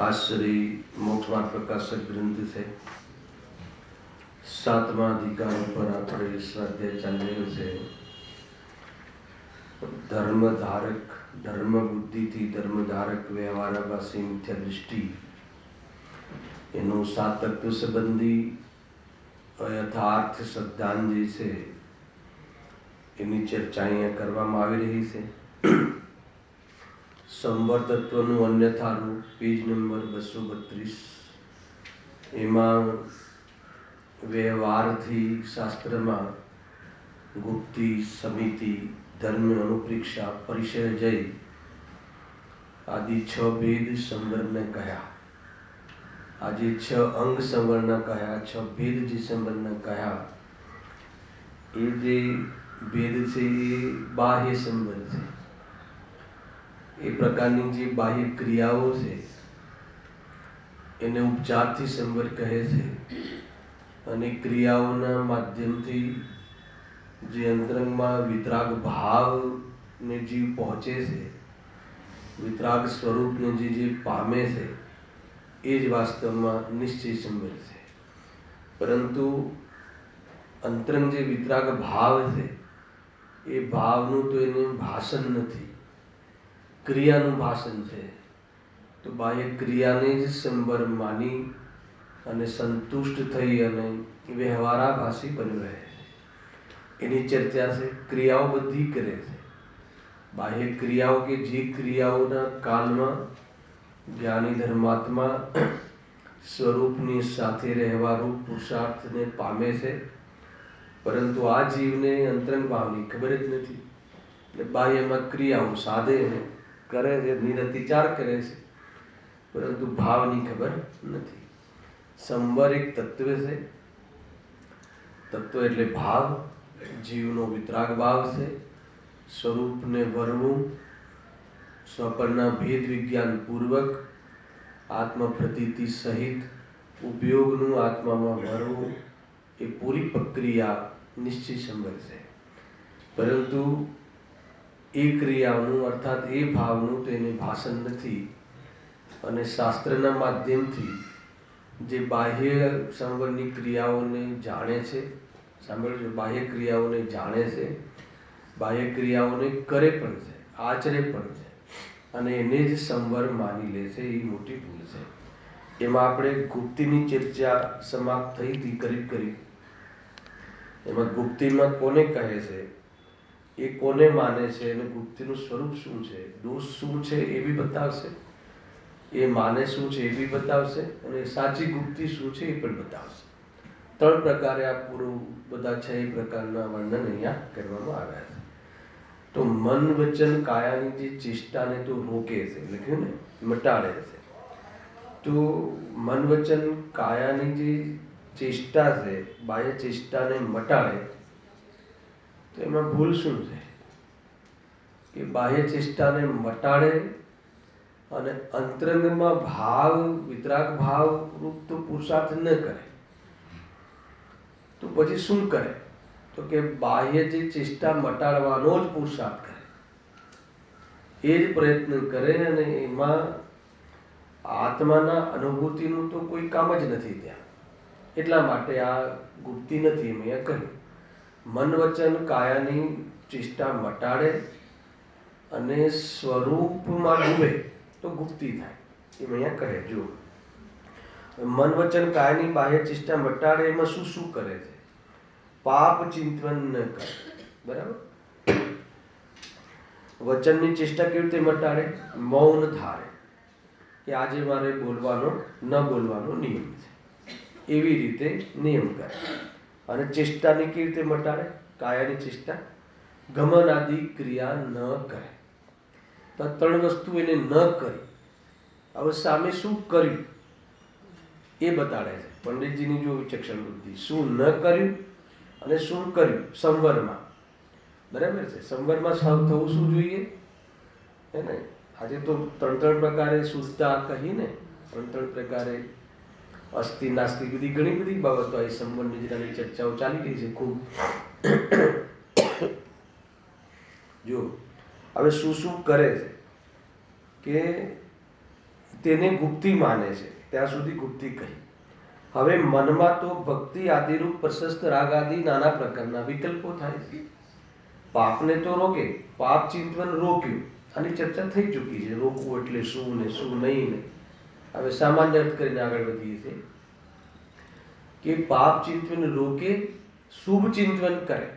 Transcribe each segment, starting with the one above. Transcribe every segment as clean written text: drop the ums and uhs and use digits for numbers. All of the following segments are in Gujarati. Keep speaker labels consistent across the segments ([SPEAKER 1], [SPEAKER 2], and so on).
[SPEAKER 1] आश्री मोक्षमार्ग प्रकाशक ग्रंथ से 7वां अधिकार पर આપણે સ્વાધ્યાય ચાલી રહ્યો છે. ધર્મધારક ધર્મ બુદ્ધિથી ધર્મધારક વ્યવહારાભાસી મિથ્યા દૃષ્ટિ એનું સાતત્વ સંબંધી યથાર્થ સિદ્ધાંત જે છે એની ચર્ચા અહીંયા કરવામાં આવી રહી છે. સંવર તત્વનું અન્યથા રૂપ પેજ નંબર 232. એમાં વ્યવહારથી શાસ્ત્રમાં ગુપ્તિ સમિતિ ધર્મ અનુપ્રેક્ષા પરિચય જય આદિ 6 ભેદ સંવરને કહ્યા. આજે 6 અંગ સંવરના કહ્યા, 6 ભેદ જે સંવરના કહ્યા એ જે ભેદ છે એ બાહ્ય સંવર છે. એ પ્રકારની જે બાહ્ય ક્રિયાઓ છે એને ઉપચારથી સંવર કહે છે. અને ક્રિયાઓના માધ્યમથી જે અંતરંગમાં વિતરાગ ભાવને જીવ પહોંચે છે, વિતરાગ સ્વરૂપને જે પામે છે એ જ વાસ્તવમાં નિશ્ચય સંવર છે. પરંતુ અંતરંગ જે વિતરાગ ભાવ છે એ ભાવનું તો એને ભાષણ નથી, ક્રિયાનું ભાષણ છે. તો બાહ્ય ક્રિયાને જ સંવર માની અને સંતુષ્ટ થઈ અને વ્યવહારાભાસી બની રહે છે. એની ચર્ચા છે. ક્રિયાઓ બધી કરે છે, બાહ્ય ક્રિયાઓ કે જે ક્રિયાઓના કાલમાં જ્ઞાની ધર્માત્મા સ્વરૂપની સાથે રહેવા રૂપ પુરુષાર્થને પામે છે. પરંતુ આ જીવને અંતરંગ ભાવની ખબર જ નથી. એટલે બાહ્યમાં ક્રિયાઓ સાધે કરે છે, નિરતિચાર કરે છે, પરંતુ ભાવની ખબર નથી. સંવર એક તત્વ છે. તત્વ એટલે ભાવ, જીવનો વિતરાગ ભાવ છે. સ્વરૂપને વરવું, સ્વપરના ભેદ વિજ્ઞાન પૂર્વક આત્મ પ્રતીતિ સહિત ઉપયોગનું આત્મામાં ભરવું એ પૂરી પ્રક્રિયા નિશ્ચય સંવર છે. પરંતુ એ ક્રિયાનું અર્થાત એ ભાવનું તેને ભાષણ નથી. અને શાસ્ત્રના માધ્યમથી જે બાહ્ય સંવરની ક્રિયાઓને જાણે છે, સાંભળજો, બાહ્ય ક્રિયાઓને જાણે છે, બાહ્ય ક્રિયાઓને કરે પણ છે, આચરે પણ છે અને એને જ સંવર માની લે છે, એ મોટી ભૂલ છે. એમાં આપણે ગુપ્તિની ચર્ચા સમાપ્ત થઈ હતી કરીબ. એમાં ગુપ્તિમાં કોને કહે છે એ કોને માને છે અને ગુપ્તીનું સ્વરૂપ શું છે, દોષ શું છે એ બી બતાવશે, એ માને શું છે એ બી બતાવશે, અને સાચી ગુપ્તી શું છે એ પણ બતાવશે. 3 પ્રકારે આ પૂરું બધા 6 પ્રકારના વર્ણન અહીંયા કરવામાં આવ્યા છે. તો મન વચન કાયાની જે ચેષ્ટાને તો રોકે છે, લખ્યું ને, મટાડે છે. તો મન વચન કાયાની જે ચેષ્ટા છે, બાહ્ય ચેષ્ટાને મટાડે, તો એમાં ભૂલ શું છે કે બાહ્ય ચેષ્ટાને મટાડે અને અંતરંગમાં ભાવ વિતરાગ ભાવ રૂપ તો પુરુષાર્થ ન કરે, તો પછી શું કરે? તો કે બાહ્ય જે ચેષ્ટા મટાડવાનો જ પુરુષાર્થ કરે, એ જ પ્રયત્ન કરે, અને એમાં આત્માના અનુભૂતિનું તો કોઈ કામ જ નથી ત્યાં. એટલા માટે આ ગુપ્તી નથી એમ અહીંયા કહ્યું. મન વચન કાયાની ચેષ્ટા મટાડે અને સ્વરૂપમાં ડૂબે તો ગુપ્તી થાય એમ અહીંયા કહે. જો મન વચન કાયાની બાહ્ય ચેષ્ટા મટાડે, એમાં શું શું કરે છે? પાપ ચિંતન ન કરે, બરાબર. વચનની ચેષ્ટા કેવી રીતે મટાડે? મૌન ધારે કે આજે મારે બોલવાનો ન બોલવાનો નિયમ છે, એવી રીતે નિયમ કરે. અને ચેષ્ટાની કેવી રીતે મટાડે? કાયાની ચેષ્ટા ગમન આદિ ક્રિયા ન કરે. તો 3 વસ્તુ એને ન કરી. હવે સામે શું કર્યું એ બતાડે છે પંડિતજીની જો વિચક્ષણ બુદ્ધિ. શું ન કર્યું અને શું કર્યું સંવરમાં, બરાબર છે. સંવરમાં થવું શું જોઈએ હે ને? આજે તો 3 પ્રકારે શુદ્ધતા કહીને, 3 પ્રકારે અસ્થિ નાસ્તિ, બધી ઘણી બધી બાબતો આ સંવર નિદ્રાની ચર્ચાઓ ચાલી રહી છે ખૂબ. જો હવે શું શું કરે છે કે તેને ગુપ્તિ માને છે, ત્યાં સુધી ગુપ્તિ કહી. હવે મનમાં તો ભક્તિ આદિરૂપ પ્રશસ્ત રાગ આદિ નાના પ્રકારના વિકલ્પો થાય છે. પાપને તો રોકે, પાપ ચિંતન રોક્યું, આની ચર્ચા થઈ ચૂકી છે. રોકવું એટલે શું ને શું નહીં ને. હવે સામાન્ય અર્થ કરીને આગળ વધીએ છીએ કે પાપ ચિંતન રોકે, શુભ ચિંતન કરે.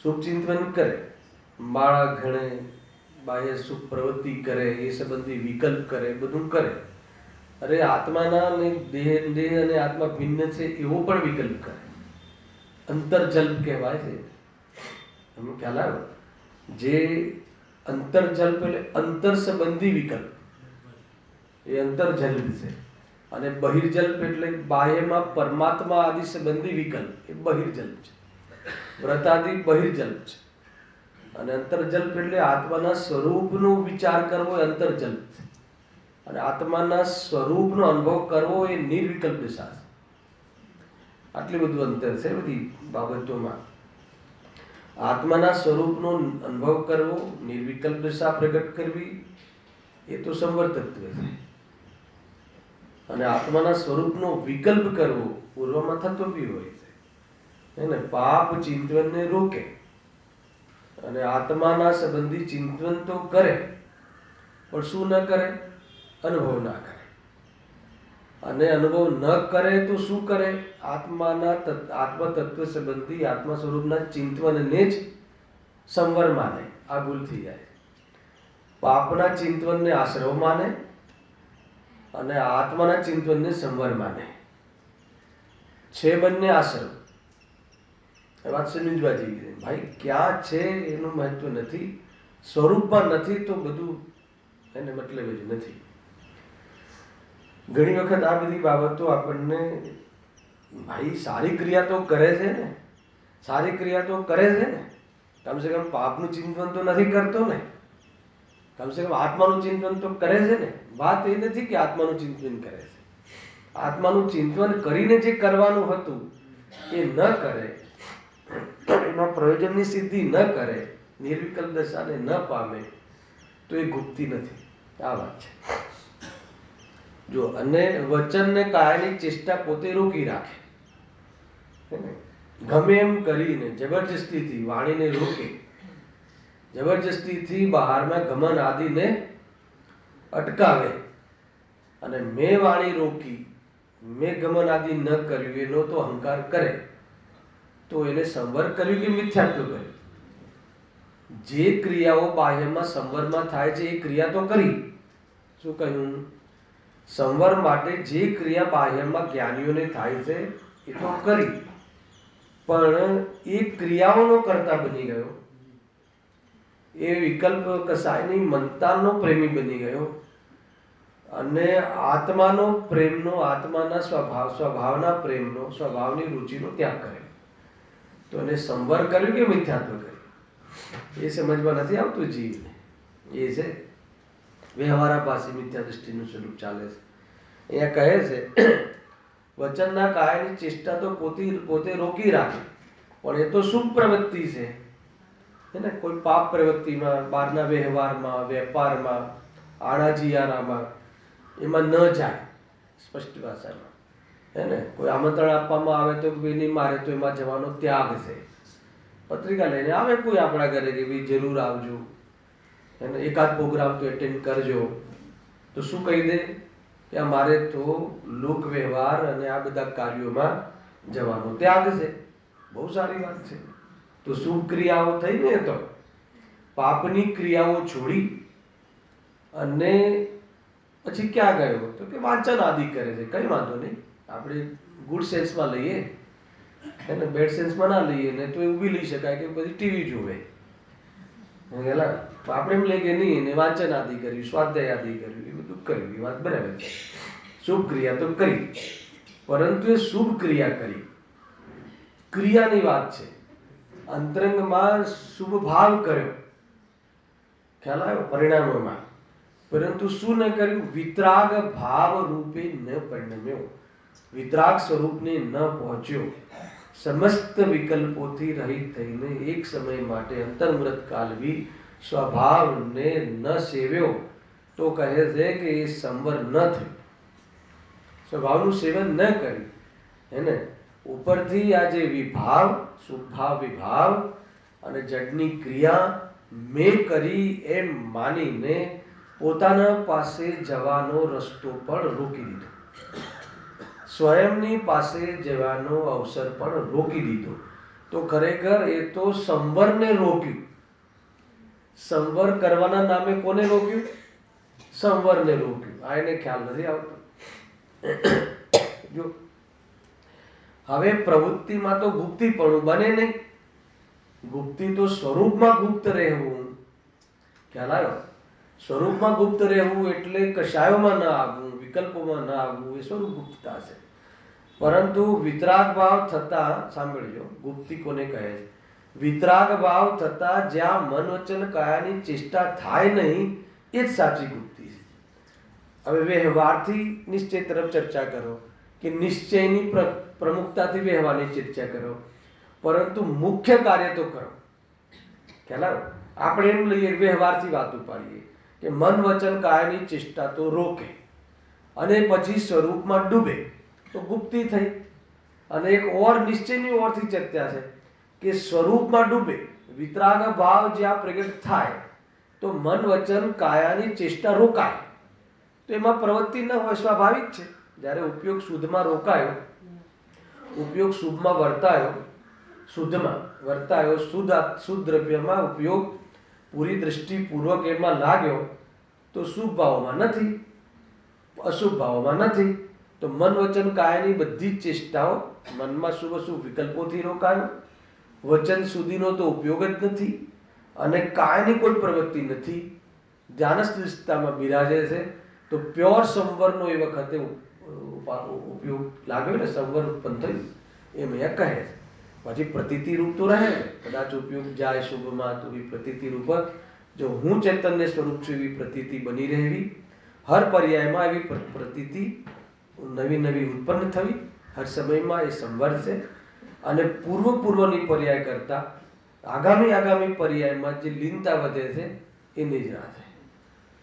[SPEAKER 1] શુભ ચિંતન કરે, માળા ઘણે, બાહ્ય સુખ પ્રવૃત્તિ કરે, એ સંબંધી વિકલ્પ કરે, બધું કરે. અરે આત્માના અને દેહ અને આત્મા ભિન્ન છે એવો પણ વિકલ્પ કરે. અંતરજલ્પ કહેવાય છે, તમને ખ્યાલ આવ્યો? જે અંતરજલ્પ એટલે અંતર સંબંધી વિકલ્પ, એ અંતરજલ્પ છે. અને બહિર્જલ્પ એટલે બાહ્યમાં પરમાત્મા આદિ સંબંધી વિકલ્પ, એ બહિર્જલ્પ છે. વ્રત આદિ બહિર્જલ્પ છે. અને અંતરજલ્પ એટલે આત્માના સ્વરૂપનો વિચાર કરવો એ અંતરજલ્પ છે. અને આત્માના સ્વરૂપનો અનુભવ કરવો એ નિર્વિકલ્પ દિશા છે. આટલું બધું અંતર છે બધી બાબતોમાં. આત્માના સ્વરૂપનો અનુભવ કરવો, નિર્વિકલ્પ દિશા પ્રગટ કરવી, એ તો સંવર તત્વ છે. અને આત્માના સ્વરૂપનો વિકલ્પ કરવો પૂર્વમાં થતો બી હોય છે એને પાપ ચિંતનને રોકે અને આત્માના સંબંધી ચિંતન તો કરે, પણ શું ન કરે? અનુભવ ના કરે. અને અનુભવ ન કરે તો શું કરે? આત્માના આત્મ તત્વ સંબંધી આત્મા સ્વરૂપના ચિંતનને જ સંવર માને. આ ભૂલ થઈ જાય. પાપના ચિંતનને આશ્રવ માને અને આત્માના ચિંતનને સંવર માને. છે બંને આશ્રવ. વાત સમજવા જેવી છે ભાઈ. ક્યાં છે એનું મહત્વ નથી, સ્વરૂપમાં નથી તો બધું એને મતલબ જ નથી. ઘણી વખત આ બધી બાબતો આપણને, ભાઈ સારી ક્રિયા તો કરે છે ને, સારી ક્રિયા તો કરે છે ને, કમસે કમ પાપનું ચિંતન તો નથી કરતો ને, કમસે કમ આત્માનું ચિંતન તો કરે છે ને. વાત એ નથી કે આત્માનું ચિંતન કરે છે, આત્માનું ચિંતન કરીને જે કરવાનું હતું એ ન કરે, એના પ્રયોજનની સિદ્ધિ ન કરે, નિર્વિકલ્પ દશાને ન પામે, તો એ ગુપ્તિ નથી. આ વાત છે. જો અને વચન ને કાયાની ચેષ્ટા પોતે રોકી રાખે, ગમે એમ કરીને જબરજસ્તીથી વાણીને રોકે, જબરજસ્તીથી બહારના ગમન આદિને અટકાવે અને મેં વાણી રોકી, મેં ગમન આદિ ન કર્યું, એનો તો અહંકાર કરે, તો એને સંવર કર્યું કે મિથ્યાત્વ કર્યું? જે ક્રિયાઓ બાહ્યમાં સંવરમાં થાય છે એ ક્રિયા તો કરી. શું કહ્યું? સંવર માટે જે ક્રિયા બાહ્યમાં જ્ઞાનીઓને થાય છે એ તો કરી, પણ એ ક્રિયાઓનો કર્તા બની ગયો. એ વિકલ્પ કસાયની મનતાનો પ્રેમી બની ગયો અને આત્માનો પ્રેમનો, આત્માના સ્વભાવના પ્રેમનો, સ્વભાવની રુચિનો ત્યાગ કર્યો. તો એને સંવર કર્યું કે મિથ્યાત્વ કર્યું એ સમજમાં નથી આવતું જીવને. એ છે વ્યવહારાભાસી મિથ્યા દૃષ્ટિનું સ્વરૂપ ચાલે છે. અહીંયા કહે છે વચનના કાયાની ચેષ્ટા તો પોતે રોકી રાખે, પણ એ તો શુભ પ્રવૃત્તિ છે ને. કોઈ પાપ પ્રવૃત્તિમાં, બહારના વ્યવહારમાં, વેપારમાં, આણાજીયારામાં એમાં ન જાય. સ્પષ્ટ ભાષામાં હે ને, કોઈ આમંત્રણ આપવામાં આવે તો નહીં મારે તો એમાં જવાનો ત્યાગ છે. પત્રિકા લઈને આવે કોઈ આપણા ઘરે કે ભાઈ જરૂર આવજો, એને એકાદ પ્રોગ્રામ તો એટેન્ડ કરજો, તો શું કહી દે કે અમારે તો લોક વ્યવહાર અને આ બધા કાર્યોમાં જવાનો ત્યાગ છે. બહુ સારી વાત છે. તો શુભ ક્રિયાઓ થઈ ને, તો પાપની ક્રિયાઓ છોડી અને પછી ક્યાં ગયો તો કે વાંચન આદિ કરે છે. કઈ વાંધો નહીં, આપણે ગુડ સેન્સમાં લઈએ એને, બેડ સેન્સમાં ના લઈએ ને તો એવું બી લઈ શકાય કે બધી ટીવી જોવે. આપણે એમ લઈએ કે નહીં, એને વાંચન આદિ કર્યું, સ્વાધ્યાય આદિ કર્યું, એ બધું કર્યું, એ વાત બરાબર છે. શુભ ક્રિયા તો કરી, પરંતુ એ શુભ ક્રિયા કરી, ક્રિયાની વાત છે. અંતરંગમાં શુભ ભાવ કર્યો, ખ્યાલ આવ્યો પરિણામોમાં, પરંતુ શું ન કર્યું? વિતરાગ ભાવ રૂપે ન પરિણમ્યો, વિતરાગ સ્વરૂપને ન પહોંચ્યો. સમસ્ત વિકલ્પોથી રહિત થઈને એક સમય માટે અંતર્મૃત કાલવી સ્વભાવને ન સેવ્યો તો કહે છે કે એ સંવર ન થયું, સ્વભાવનું સેવન ન કર્યું. એને ઉપરથી આ જે વિભાવ, શુભાવ વિભાવ અને જડની ક્રિયા મેં કરી એમ માનીને પોતાના પાસે જવાનો રસ્તો પણ રોકી દીધો, સ્વયંની પાસે જવાનો અવસર પણ રોકી દીધો. તો ખરેખર એ તો સંવરને રોક્યું. સંવર કરવાના નામે કોને રોક્યું? સંવરને રોક્યું. આ એને ખ્યાલ નથી આવતો. જો હવે પ્રવૃત્તિમાં તો ગુપ્તીપણું બને નહીં. ગુપ્તી તો સ્વરૂપમાં ગુપ્ત રહેવું. ખ્યાલ આવ્યો? સ્વરૂપમાં ગુપ્ત રહેવું એટલે કશાયોમાં ન આવવું, વિકલ્પોમાં ન આવવું, એ સ્વરૂપ ગુપ્તતા છે. પરંતુ વિતરાગ ભાવ થતા, સાંભળજો ગુપ્તી કોને કહે છે? વિતરાગ ભાવ થતા જ્યાં મન વચન કાયાની ચેષ્ટા થાય નહીં, એ જ સાચી ગુપ્તી છે. હવે વ્યવહારથી નિશ્ચય તરફ ચર્ચા કરો કે નિશ્ચયની પ્રમુખતાથી વ્યવહારની ચર્ચા કરો, પરંતુ મુખ્ય કાર્ય તો કરો. ખ્યાલ આવ્યો? આપણે એમ લઈએ વ્યવહારથી વાત ઉપાડીએ કે મન વચન કાયાની ચેષ્ટા તો રોકે અને પછી સ્વરૂપમાં ડૂબે તો ગુપ્તી થઈ. અને એક ઓર નિશ્ચયની ઓરથી ચર્ચા છે કે સ્વરૂપમાં ડૂબે, વિતરાગ ભાવ જ્યાં પ્રગટ થાય તો મન વચન કાયાની ચેષ્ટા રોકાય, તો એમાં પ્રવૃત્તિ ન હોય, સ્વાભાવિક છે. જ્યારે ઉપયોગ શુદ્ધમાં રોકાયો, ઉપયોગ શુભમાં વર્તાયો, શુદ્ધમાં વર્તાયો, શુદ્ધ દ્રવ્યમાં ઉપયોગ પૂરી દૃષ્ટિપૂર્વક એમાં લાગ્યો, તો શુભ ભાવમાં નથી, અશુભ ભાવમાં નથી. તો મન વચન કાયાની બધી જ ચેષ્ટાઓ મનમાં શુભ અશુભ વિકલ્પોથી રોકાયો, વચન સુધીનો તો ઉપયોગ જ નથી અને કાયાની કોઈ પ્રવૃત્તિ નથી, ધ્યાનસ્થિતતામાં બિરાજે છે. તો પ્યોર સંવરનો એ વખતે ઉપયોગ લાગ્યો ને, સંવર ઉત્પન્ન થયું એમ અહીંયા કહે છે. પછી પ્રતીતિ રૂપ તો રહે, કદાચ ઉપયોગ જાય શુભમાં તો એ પ્રતીતિ રૂપ જો હું ચૈતન્ય સ્વરૂપ છું એવી પ્રતીતિ બની રહેવી, હર પર્યાયમાં એવી પ્રતીતિ નવી નવી ઉત્પન્ન થવી, હર સમયમાં એ સંવર છે. અને પૂર્વની પર્યાય કરતા આગામી પર્યાયમાં જે લીનતા વધે છે એ નિજરા છે.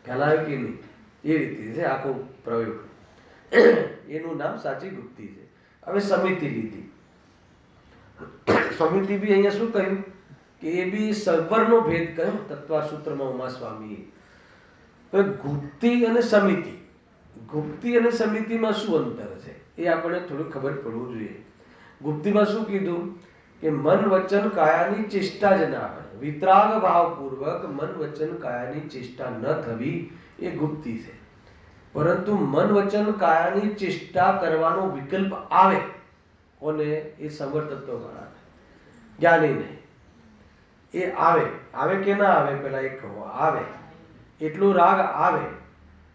[SPEAKER 1] ખ્યાલ આવ્યો કે નહીં? એ રીતે છે આખો પ્રયોગ. એનું નામ સાચી ગુપ્તી છે. હવે સમિતિ લીધી. સમિતિ બી અહીંયા શું કહ્યું કે એ બી સંવરનો ભેદ કહ્યો તત્વા સૂત્રમાં ઉમા સ્વામીએ. ગુપ્તી અને સમિતિ, ગુપ્તી અને સમિતિમાં શું અંતર છે એ આપણે થોડું ખબર પડવું જોઈએ. ગુપ્તીમાં શું કીધું કે મન વચન કાયાની ચેષ્ટા જ ના હોય, વિતરાગ ભાવપૂર્વક મન વચન કાયાની ચેષ્ટા ન થવી એ ગુપ્તી છે. પરંતુ મન વચન કાયાની ચેષ્ટા કરવાનો વિકલ્પ આવે કોને? એ સમર્થત્વ વાળાને, જ્ઞાની નહીં. એ આવે કે ના આવે, પેલા એક કહો, આવે એટલો રાગ આવે,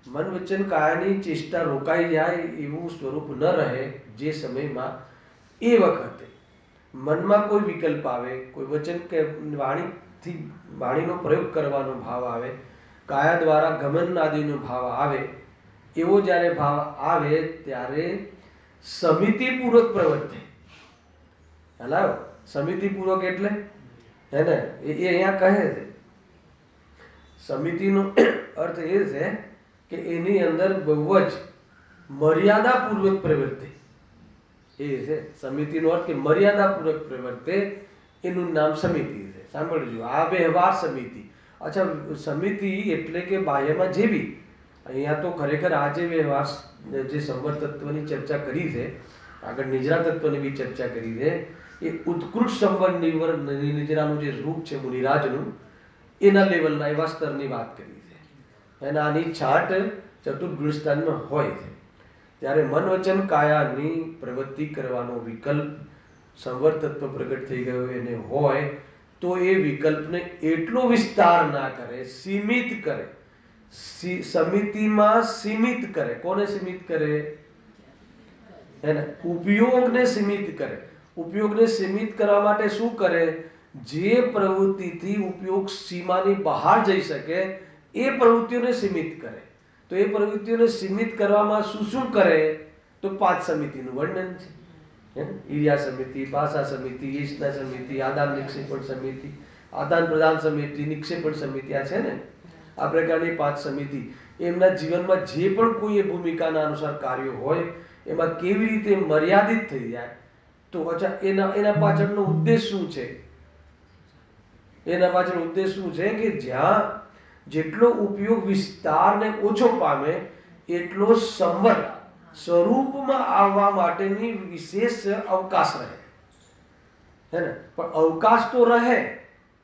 [SPEAKER 1] મન વચન કાયાની ચેષ્ટા રોકાઈ જાય એવું સ્વરૂપ ન રહે જે સમયમાં, એ વખતે મનમાં કોઈ વિકલ્પ આવે, કોઈ વચન કે વાણીથી વાણીનો પ્રયોગ કરવાનો ભાવ આવે, કાયા દ્વારા ગમન આદિનો ભાવ આવે, એવો જ્યારે ભાવ આવે ત્યારે સમિતિપૂર્વક પ્રવૃત્તિ. હલાવ સમિતિપૂર્વક એટલે હે ને, એ અહીંયા કહે છે. સમિતિનો અર્થ એ છે કે એની અંદર બહુ જ મર્યાદાપૂર્વક પ્રવૃત્તિ. એ છે સમિતિનો અર્થ, કે મર્યાદાપૂર્વક પ્રવૃત્તિ, એનું નામ સમિતિ છે. સાંભળજો, આ વ્યવહાર સમિતિ. અચ્છા, સમિતિ એટલે કે બાહ્યમાં જેવી, અહીંયા તો ખરેખર આ જે વ્યવહાર જે સંવર તત્વની ચર્ચા કરી છે, આગળ નિજરા તત્વની બી ચર્ચા કરી છે, એ ઉત્કૃષ્ટ સંવર નિજરાનું જે રૂપ છે મુનિરાજનું, એના લેવલના એવા સ્તરની વાત કરી છે. અને આની છાટ ચતુર્ગુણસ્થાનમાં હોય છે. ત્યારે મન વચન કાયાની પ્રવૃત્તિ કરવાનો વિકલ્પ સંવર તત્વ પ્રગટ થઈ ગયો એને હોય તો એ વિકલ્પને એટલો વિસ્તાર ના કરે, સીમિત કરે, સમિતિમાં સીમિત કરે. કોને સીમિત કરે? એને ઉપયોગને સીમિત કરે. ઉપયોગને સીમિત કરવા માટે શું કરે? જે પ્રવૃત્તિથી ઉપયોગ સીમાની બહાર જઈ શકે એ પ્રવૃત્તિઓને સીમિત કરે. તો એ પ્રવૃત્તિઓને સીમિત કરવામાં શું શું કરે? તો 5 સમિતિનું વર્ણન છે. ઈર્યા સમિતિ, ભાષા સમિતિ, ઈષ્ણા સમિતિ, આદાન નિક્ષેપણ સમિતિ, આદાન પ્રદાન સમિતિ, નિક્ષેપણ સમિતિ, આ છે ને, આ પ્રકારની 5 સમિતિ. એમના જીવનમાં જે પણ કોઈ ભૂમિકાના અનુસાર કાર્યો હોય એમાં કેવી રીતે મર્યાદિત થઈ જાય. તો અચ્છા, એના પાછળનો ઉદ્દેશ શું છે? એના પાછળ ઉદ્દેશ શું છે? કે જ્યાં જેટલો ઉપયોગ વિસ્તારને ઓછો પામે એટલો સંવર સ્વરૂપમાં આવવા માટેની વિશેષ અવકાશ રહે. હે ને? પણ અવકાશ તો રહે,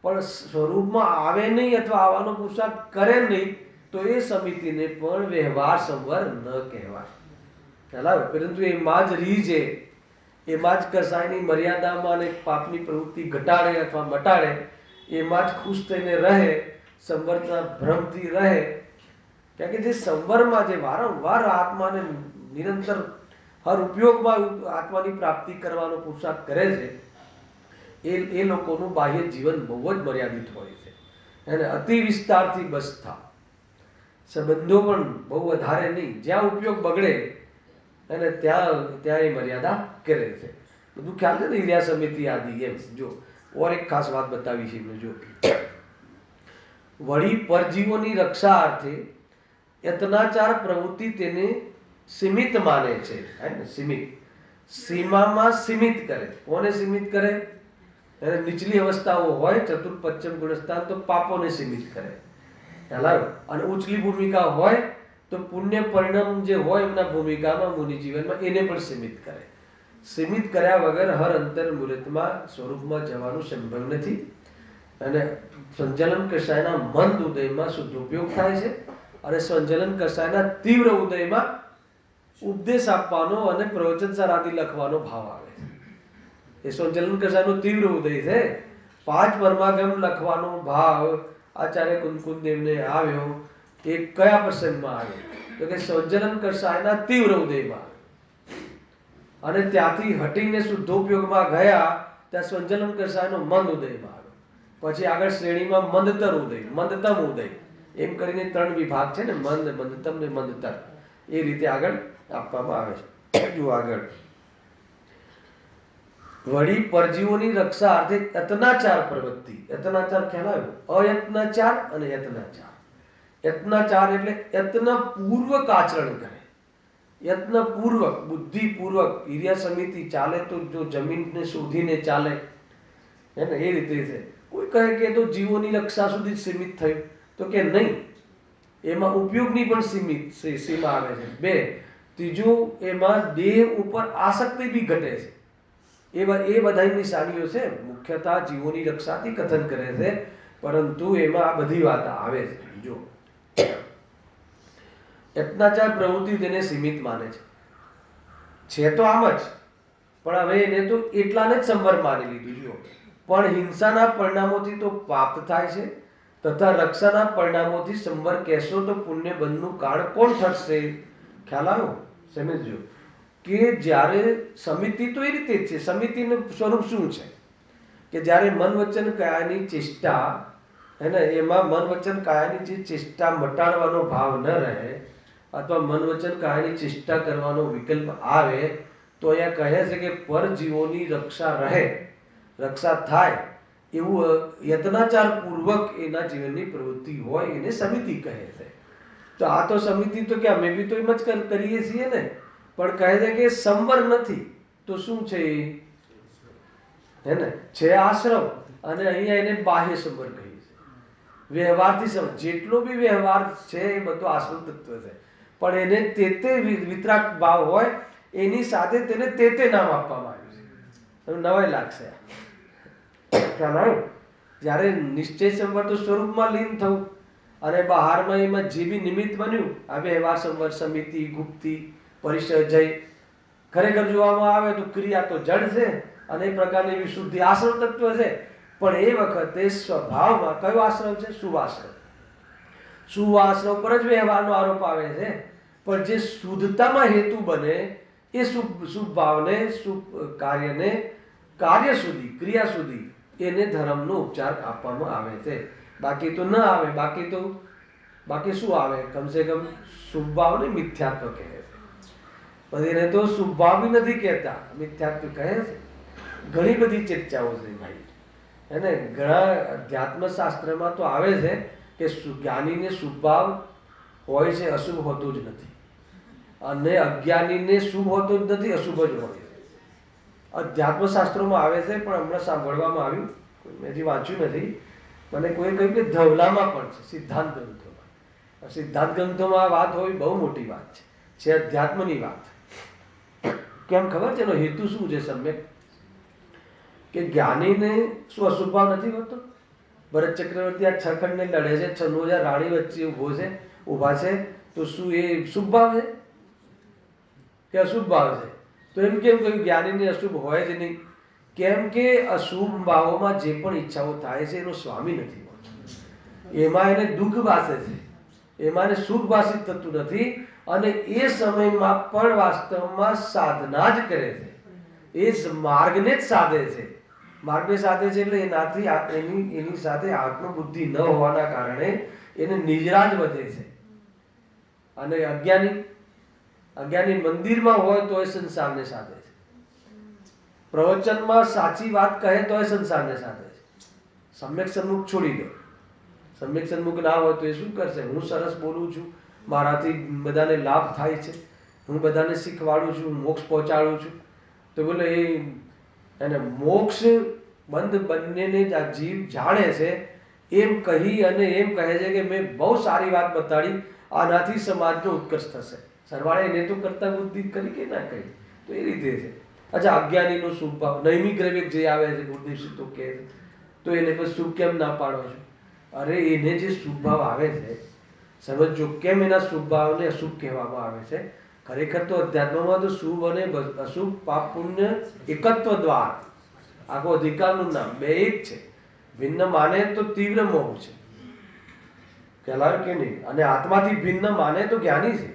[SPEAKER 1] પણ સ્વરૂપમાં આવે નહીં અથવા આવવાનો પુરુષાર્થ કરે નહીં, તો એ સમિતિને પણ વ્યવહાર સંવર ન કહેવાય. ચાલો, પરંતુ એમાં જ રીજે, એમાં જ કસાયની મર્યાદામાં અને પાપની પ્રવૃત્તિ ઘટાડે અથવા મટાડે, એમાં જ ખુશ થઈને રહે, સંવરના ભ્રમથી રહે. કારણ કે જે સંવરમાં જે વારંવાર આત્માને નિરંતર હર ઉપયોગમાં આત્માની પ્રાપ્તિ કરવાનો પુરુષાર્થ કરે છે, એ લોકોનું બાહ્ય જીવન બહુ જ મર્યાદિત હોય છે. અને અતિ વિસ્તારથી બસ થા, સંબંધો પણ બહુ વધારે નહીં, જ્યાં ઉપયોગ બગડે અને ત્યાં એ મર્યાદા કરે છે. બધું ખ્યાલ છે ને, ઈર્યા સમિતિ આદિ. એમ જો ઓર એક ખાસ વાત બતાવી છે એમને. જો વળી પરજીવોની રક્ષા અર્થે યત્નાચાર પ્રવૃત્તિ તેને સીમિત માને છે. સીમિત, સીમામાં સીમિત કરે. કોને સીમિત કરે? એને નીચલી અવસ્થાઓ હોય, ચતુર્થ પશ્ચિમ ગુણસ્થાન, તો પાપોને સીમિત કરે. ખ્યાલ? અને ઉચલી ભૂમિકા હોય તો પુણ્ય પરિણામ જે હોય એમના ભૂમિકામાં મુનિ જીવનમાં, એને પણ સીમિત કરે. સીમિત કર્યા વગર હર અંતર મૂર્તમાં સ્વરૂપમાં જવાનું સંભવ નથી. અને સંજલન કષાયના મંદ ઉદયમાં શુદ્ધ ઉપયોગ થાય છે, અને સંજલન કષાયના તીવ્ર ઉદયમાં ઉપદેશ આપવાનો અને પ્રવચનસાર આદિ લખવાનો ભાવ આવે છે. એ સંજલન કષાયનો તીવ્ર ઉદય છે. 5 પરમાગમ લખવાનો ભાવ આચાર્ય કુંકુમદેવને આવ્યો. એ કયા પ્રસંગમાં આવ્યો? તો કે સંજલન કષાયના તીવ્ર ઉદયમાં. અને ત્યાંથી હટીને શુદ્ધોપયોગમાં ગયા ત્યાં સંજલન કષાયનો મંદ ઉદયમાં આવ્યો. પછી આગળ શ્રેણીમાં મંદતર ઉદય, મંદતમ ઉદય, એમ કરીને 3 વિભાગ છે ને, મંદ, મંદતમ ને મંદતર. એ રીતે આગળ આપવામાં આવે છે. જો આગળ, વળી પરજીવોની રક્ષા અર્થે યત્નાચાર પ્રવૃત્તિ. યત્નાચાર ખ્યાલ આવ્યો? અયત્નાચાર અને યત્નાચાર. યત્નાચાર એટલે યત્નપૂર્વક આચરણ કરે. યત્નપૂર્વક, બુદ્ધિપૂર્વક. ઈર્યા સમિતિ ચાલે તો જો જમીનને શોધીને ચાલે, હે ને, એ રીતે છે. કોઈ કહે કે તો જીવોની રક્ષા સુધી સીમિત થયું, તો કે નહીં, એમાં ઉપયોગની પણ સીમા આવે છે. 2, ત્રીજું, એમાં દેહ ઉપર આસક્તિ બી ઘટે છે. એ બધા નિશાનીઓ છે. મુખ્યતઃ જીવોની રક્ષાથી કથન કરે છે, પરંતુ એમાં આ બધી વાત આવે છે. જો યત્નાચાર પ્રવૃત્તિ તેને સીમિત માને છે તો આમ જ, પણ હવે એને તો એટલાને જ સંવર માની લીધું. જો પણ હિંસાના પરિણામોથી તો પાપ થાય છે, તથા રક્ષાના પરિણામોથી સંવર કહેશો તો પુણ્ય બંધનું કારણ કોણ ઠરશે? ખ્યાલ આવ્યો? સમજો કે જ્યારે સમિતિ તો એ રીતે જ છે. સમિતિનું સ્વરૂપ શું છે કે જ્યારે મન વચન કાયાની ચેષ્ટા, હે ને, એમાં મન વચન કાયાની જે ચેષ્ટા મટાડવાનો ભાવ ન રહે, અથવા મન વચન કાયાની ચેષ્ટા કરવાનો વિકલ્પ આવે, તો અહીંયા કહે છે કે પરજીવોની રક્ષા રહે, રક્ષા થાય એવું યત્નાચાર પૂર્વક એના જીવનની પ્રવૃત્તિ હોય એને સમિતિ કહે છે. તો આ તો સમિતિ તો કે અમે બી તો એમ જ કરીએ છીએ ને, પણ કહે છે કે સંવર નથી તો શું છે? હે ને, છે આશ્રમ, અને અહીંયા એને બાહ્ય સંવર કહીએ છે. વ્યવહારથી સંવર, જેટલો બી વ્યવહાર છે એ બધો આશ્રમ તત્વ છે, પણ એને તે વિતરાગ ભાવ હોય એની સાથે તેને તે નામ આપવામાં આવ્યું છે. તમને નવાઈ લાગશે. ખ્યાલ આવ્યો? જ્યારે નિશ્ચય સંવર તો સ્વરૂપમાં લીન થવું, અને બહારમાં એમાં જે બી નિમિત્ત બન્યું, આ વ્યવહાર સંવર, સમિતિ, ગુપ્તિ, પરિસર્જય, ખરેખર જોવામાં આવે તો ક્રિયા તો જડ છે, અને એ પ્રકારની વિશુદ્ધિ આશ્રમ તત્વ છે. પણ એ વખતે સ્વભાવમાં કયો આશ્રમ છે? શુભાશ્રમ. શુભાશ્રમ પર જ વ્યવહારનો આરોપ આવે છે, પણ જે શુદ્ધતામાં હેતુ બને એ શુભ ભાવને, શુભ કાર્યને, કાર્ય સુધી, ક્રિયા સુધી એને ધર્મનો ઉપચાર આપવામાં આવે છે. બાકી તો ન આવે. બાકી શું આવે? કમસે કમ શુભ ભાવને મિથ્યાત્વ કહે છે. પછી એને તો શુભ ભાવ બી નથી કહેતા, મિથ્યાત્વ કહે છે. ઘણી બધી ચર્ચાઓ છે ભાઈ, હે ને. ઘણા અધ્યાત્મ શાસ્ત્રમાં તો આવે છે કે જ્ઞાનીને શુભ ભાવ હોય છે, અશુભ હોતો જ નથી, અને અજ્ઞાનીને શુભ હોતો જ નથી, અશુભ જ હોય છે. અધ્યાત્મ શાસ્ત્રોમાં આવે છે, પણ હમણાં સાંભળવામાં આવ્યું, મેં હજી વાંચ્યું નથી, મને કોઈ કહ્યું કે ધવલામાં પણ છે, સિદ્ધાંત ગ્રંથોમાં. સિદ્ધાંત ગ્રંથોમાં આ વાત હોવી બહુ મોટી વાત છે અધ્યાત્મની વાત. કેમ ખબર છે? એનો હેતુ શું છે? સમ્યક કે જ્ઞાનીને શું અશુભ ભાવ નથી હોતો? ભરત ચક્રવર્તી આ 6 ખંડને લડે છે, 96,000 રાણી વચ્ચે ઊભા છે, તો શું એ શુભ ભાવ છે કે અશુભ ભાવ છે? તો એમ કેમ કહ્યું જ્ઞાનીને અશુભ હોય જ નહીં? કેમ કે અશુભ ભાવોમાં જે પણ ઈચ્છાઓ થાય છે એનો સ્વામી નથી હોતો. એમાં એને દુઃખ વાસે છે, એમાં એને સુખ ભાષિત થતું નથી, અને એ સમયમાં પણ વાસ્તવમાં સાધના જ કરે છે. એ માર્ગને જ સાધે છે. માર્ગને સાધે છે એટલે એનાથી એની સાથે આત્મબુદ્ધિ ન હોવાના કારણે એને નિજરાજ વધે છે. અને અજ્ઞાની મંદિરમાં હોય તો એ સંસારને સાધે છે, પ્રવચનમાં સાચી વાત કહે તો એ સંસારને સાધે છે. સમ્યક સન્મુખ છોડી દો. સમ્યક સન્મુખ ના હોય તો એ શું કરશે? હું સરસ બોલું છું, મારાથી બધાને લાભ થાય છે, હું બધાને શીખવાડું છું, મોક્ષ પહોંચાડું છું, તો બોલે એને મોક્ષ બંધ બંનેને જ આ જીવ જાણે છે એમ કહી અને એમ કહે છે કે મેં બહુ સારી વાત બતાડી, આનાથી સમાજનો ઉત્કર્ષ થશે. સરવાળે એને તો કરતા બુદ્ધિ કરી કે ના કરી, તો એ રીતે છે. અચ્છા, અજ્ઞાનીનો શુભ ભાવ, નૈમિક રવિક જે આવે છે, ગુરુદેવ તો કહે છે, તો એને પછી શુભ કેમ ના પાડો છો? અરે એને જે શુભ ભાવ આવે છે, સમજો કેમ એના શુભ ભાવને અશુભ કહેવામાં આવે છે? ખરેખર તો અધ્યાત્મમાં તો શુભ અને અશુભ, પાપ પુણ્ય એકત્વ દ્વાર, આખો અધિકારનું નામ બે જ છે. ભિન્ન માને તો તીવ્ર મોહ છે, ખ્યાલ કે નહીં? અને આત્માથી ભિન્ન માને તો જ્ઞાની છે,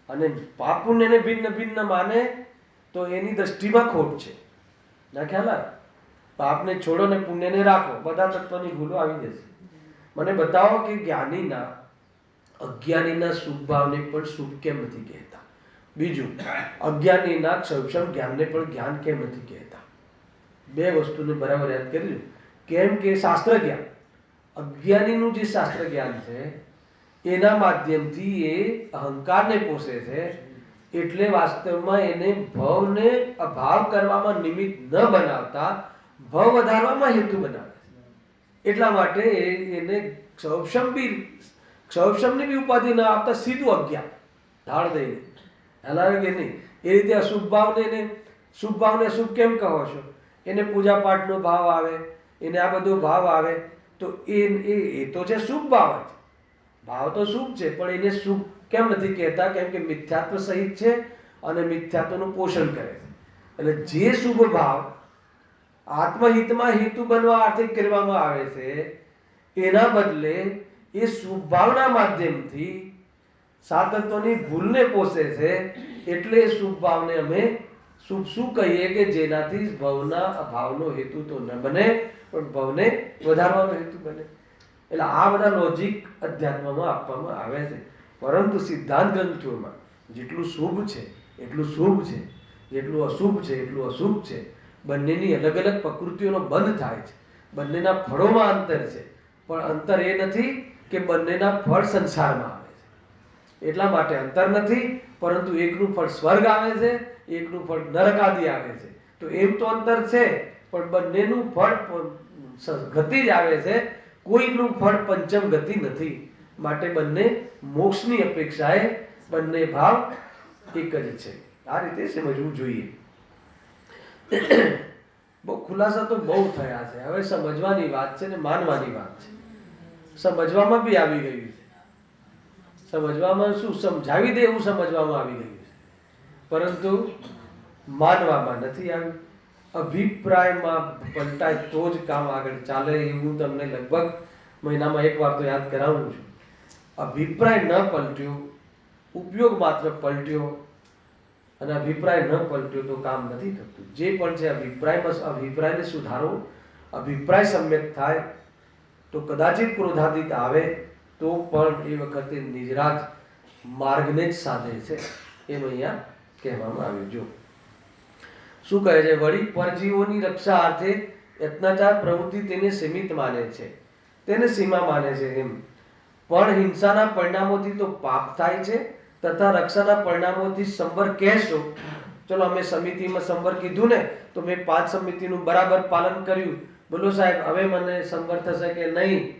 [SPEAKER 1] અને પાપ પુણ્યને ભિન્ન ભિન્ન માને તો એની દ્રષ્ટિમાં ખોટ છે. ના ખ્યાલ આવે? પાપને છોડો ને પુણ્યને રાખો, બધા તત્વની ભૂલો આવી જશે. મને બતાવો કે અજ્ઞાનીના શુભ ભાવને પણ શુભ કેમ નથી કહેતા? બીજું, અજ્ઞાનીના સક્ષમ જ્ઞાનને પણ જ્ઞાન કેમ નથી કહેતા? બે વસ્તુને બરાબર યાદ કરી લો. કેમ કે શાસ્ત્ર જ્ઞાન, અજ્ઞાનીનું જે શાસ્ત્ર જ્ઞાન છે એના માધ્યમથી એ અહંકારને પોષે છે, એટલે વાસ્તવમાં એને ભવને અભાવ કરવામાં નિમિત્ત ન બનાવતા ભવ વધારવામાં હેતુ બનાવે છે. એટલા માટે એને ક્ષૌક્ષમની બી ઉપાધિ ના આપતા સીધું અજ્ઞાન ઢાળ દઈને હલાવે કે નહીં. એ રીતે અશુભ ભાવને એને શુભ ભાવને અશુભ કેમ કહો છો? એને પૂજા પાઠનો ભાવ આવે, એને આ બધો ભાવ આવે, તો એ તો છે શુભ ભાવ જ. ભાવ તો શુભ છે, પણ એને શુભ કેમ નથી કહેતા? કેમ કે મિથ્યાત્વ સહિત છે અને મિથ્યાત્વનું પોષણ કરે છે. એટલે જે શુભ ભાવ આત્મહિતમાં હેતુ બનવા અર્થે કરવામાં આવે છે, એના બદલે એ શુભ ભાવના માધ્યમથી સાતત્વની ભૂલને પોષે છે. એટલે એ શુભ ભાવને અમે શુભ શું કહીએ? કે જેનાથી ભાવનો હેતુ તો ન બને, પણ ભાવને વધારવાનો હેતુ બને. એટલે આ બધા લોજિક અધ્યાત્મમાં આપવામાં આવે છે. પરંતુ સિદ્ધાંત ગ્રંથોમાં જેટલું શુભ છે એટલું શુભ છે, જેટલું અશુભ છે એટલું અશુભ છે. બંનેની અલગ અલગ પ્રકૃતિઓનો બંધ થાય છે. બંનેના ફળોમાં અંતર છે, પણ અંતર એ નથી કે બંનેના ફળ સંસારમાં આવે છે એટલા માટે અંતર નથી. પરંતુ એકનું ફળ સ્વર્ગ આવે છે, એકનું ફળ નરક આદિ આવે છે. તો એમ તો અંતર છે, પણ બંનેનું ફળ ગતિ જ આવે છે. કોઈનું ફળ પંચમ ગતિ નથી. માટે બંને મોક્ષની અપેક્ષાએ બંને ભાવ એક જ છે. આ રીતે સમજવું જોઈએ. બહુ ખુલાસા તો બહુ થયા છે. હવે સમજવાની વાત છે ને માનવાની વાત છે. સમજવામાં બી આવી ગયું છે. સમજવામાં શું સમજાવી દે એવું સમજવામાં આવી ગયું છે, પરંતુ માનવામાં નથી આવ્યું. અભિપ્રાયમાં પલટાય તો જ કામ આગળ ચાલે. એવું તમને લગભગ મહિનામાં એક વાર તો યાદ કરાવું છું. અભિપ્રાય ન પલટ્યો, ઉપયોગ માત્ર પલટ્યો, અને અભિપ્રાય ન પલટ્યો તો કામ નથી થતું. જે પણ છે અભિપ્રાયને સુધારો, અભિપ્રાય સમ્યક થાય તો કદાચિત ક્રોધાતીત આવે તો પણ એ વખતે નિજરાજ માર્ગને જ સાધે છે. એમ અહીંયા કહેવામાં આવ્યું. જો શું કહે છે? વળી પરજીવોની રક્ષા અર્થે યત્નાચાર પ્રવૃત્તિ તેને સીમિત માને છે, તેને સીમા માને છે. એમ પણ હિંસાના પરિણામોથી તો પાપ થાય છે, તથા રક્ષાના પરિણામોથી સંવર કહેશો. ચલો અમે સમિતિમાં સંવર કીધું ને, તો મેં 5 સમિતિનું બરાબર પાલન કર્યું. બોલો સાહેબ, હવે મને સંવર થશે કે નહીં?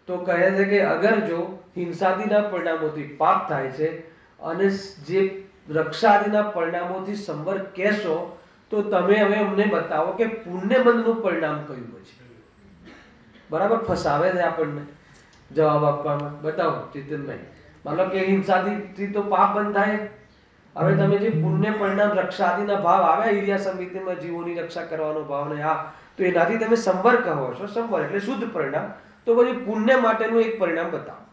[SPEAKER 1] તો કહે છે કે અગર જો હિંસાદિના પરિણામોથી પાપ થાય છે અને જે રક્ષાદિના પરિણામોથી સંવર કહેશો, તો તમે હવે અમને બતાવો કે પુણ્યબંધનું પરિણામ કયું છે. બરાબર ફસાવે છે આપણને જવાબ આપવામાં. બતાવો ચેતનભાઈ. મતલબ કે હિંસાથી તો પાપ બંધ થાય. હવે તમે જે પુણ્ય પરિણામ રક્ષાદિના ભાવ આવ્યા ઈર્યા સમિતિમાં, જીવોની રક્ષા કરવાનો ભાવ ને આ, તો એનાથી તમે સંવર કહો છો. સંવર એટલે શુદ્ધ પરિણામ. તો પછી પુણ્ય માટેનું એક પરિણામ બતાવો.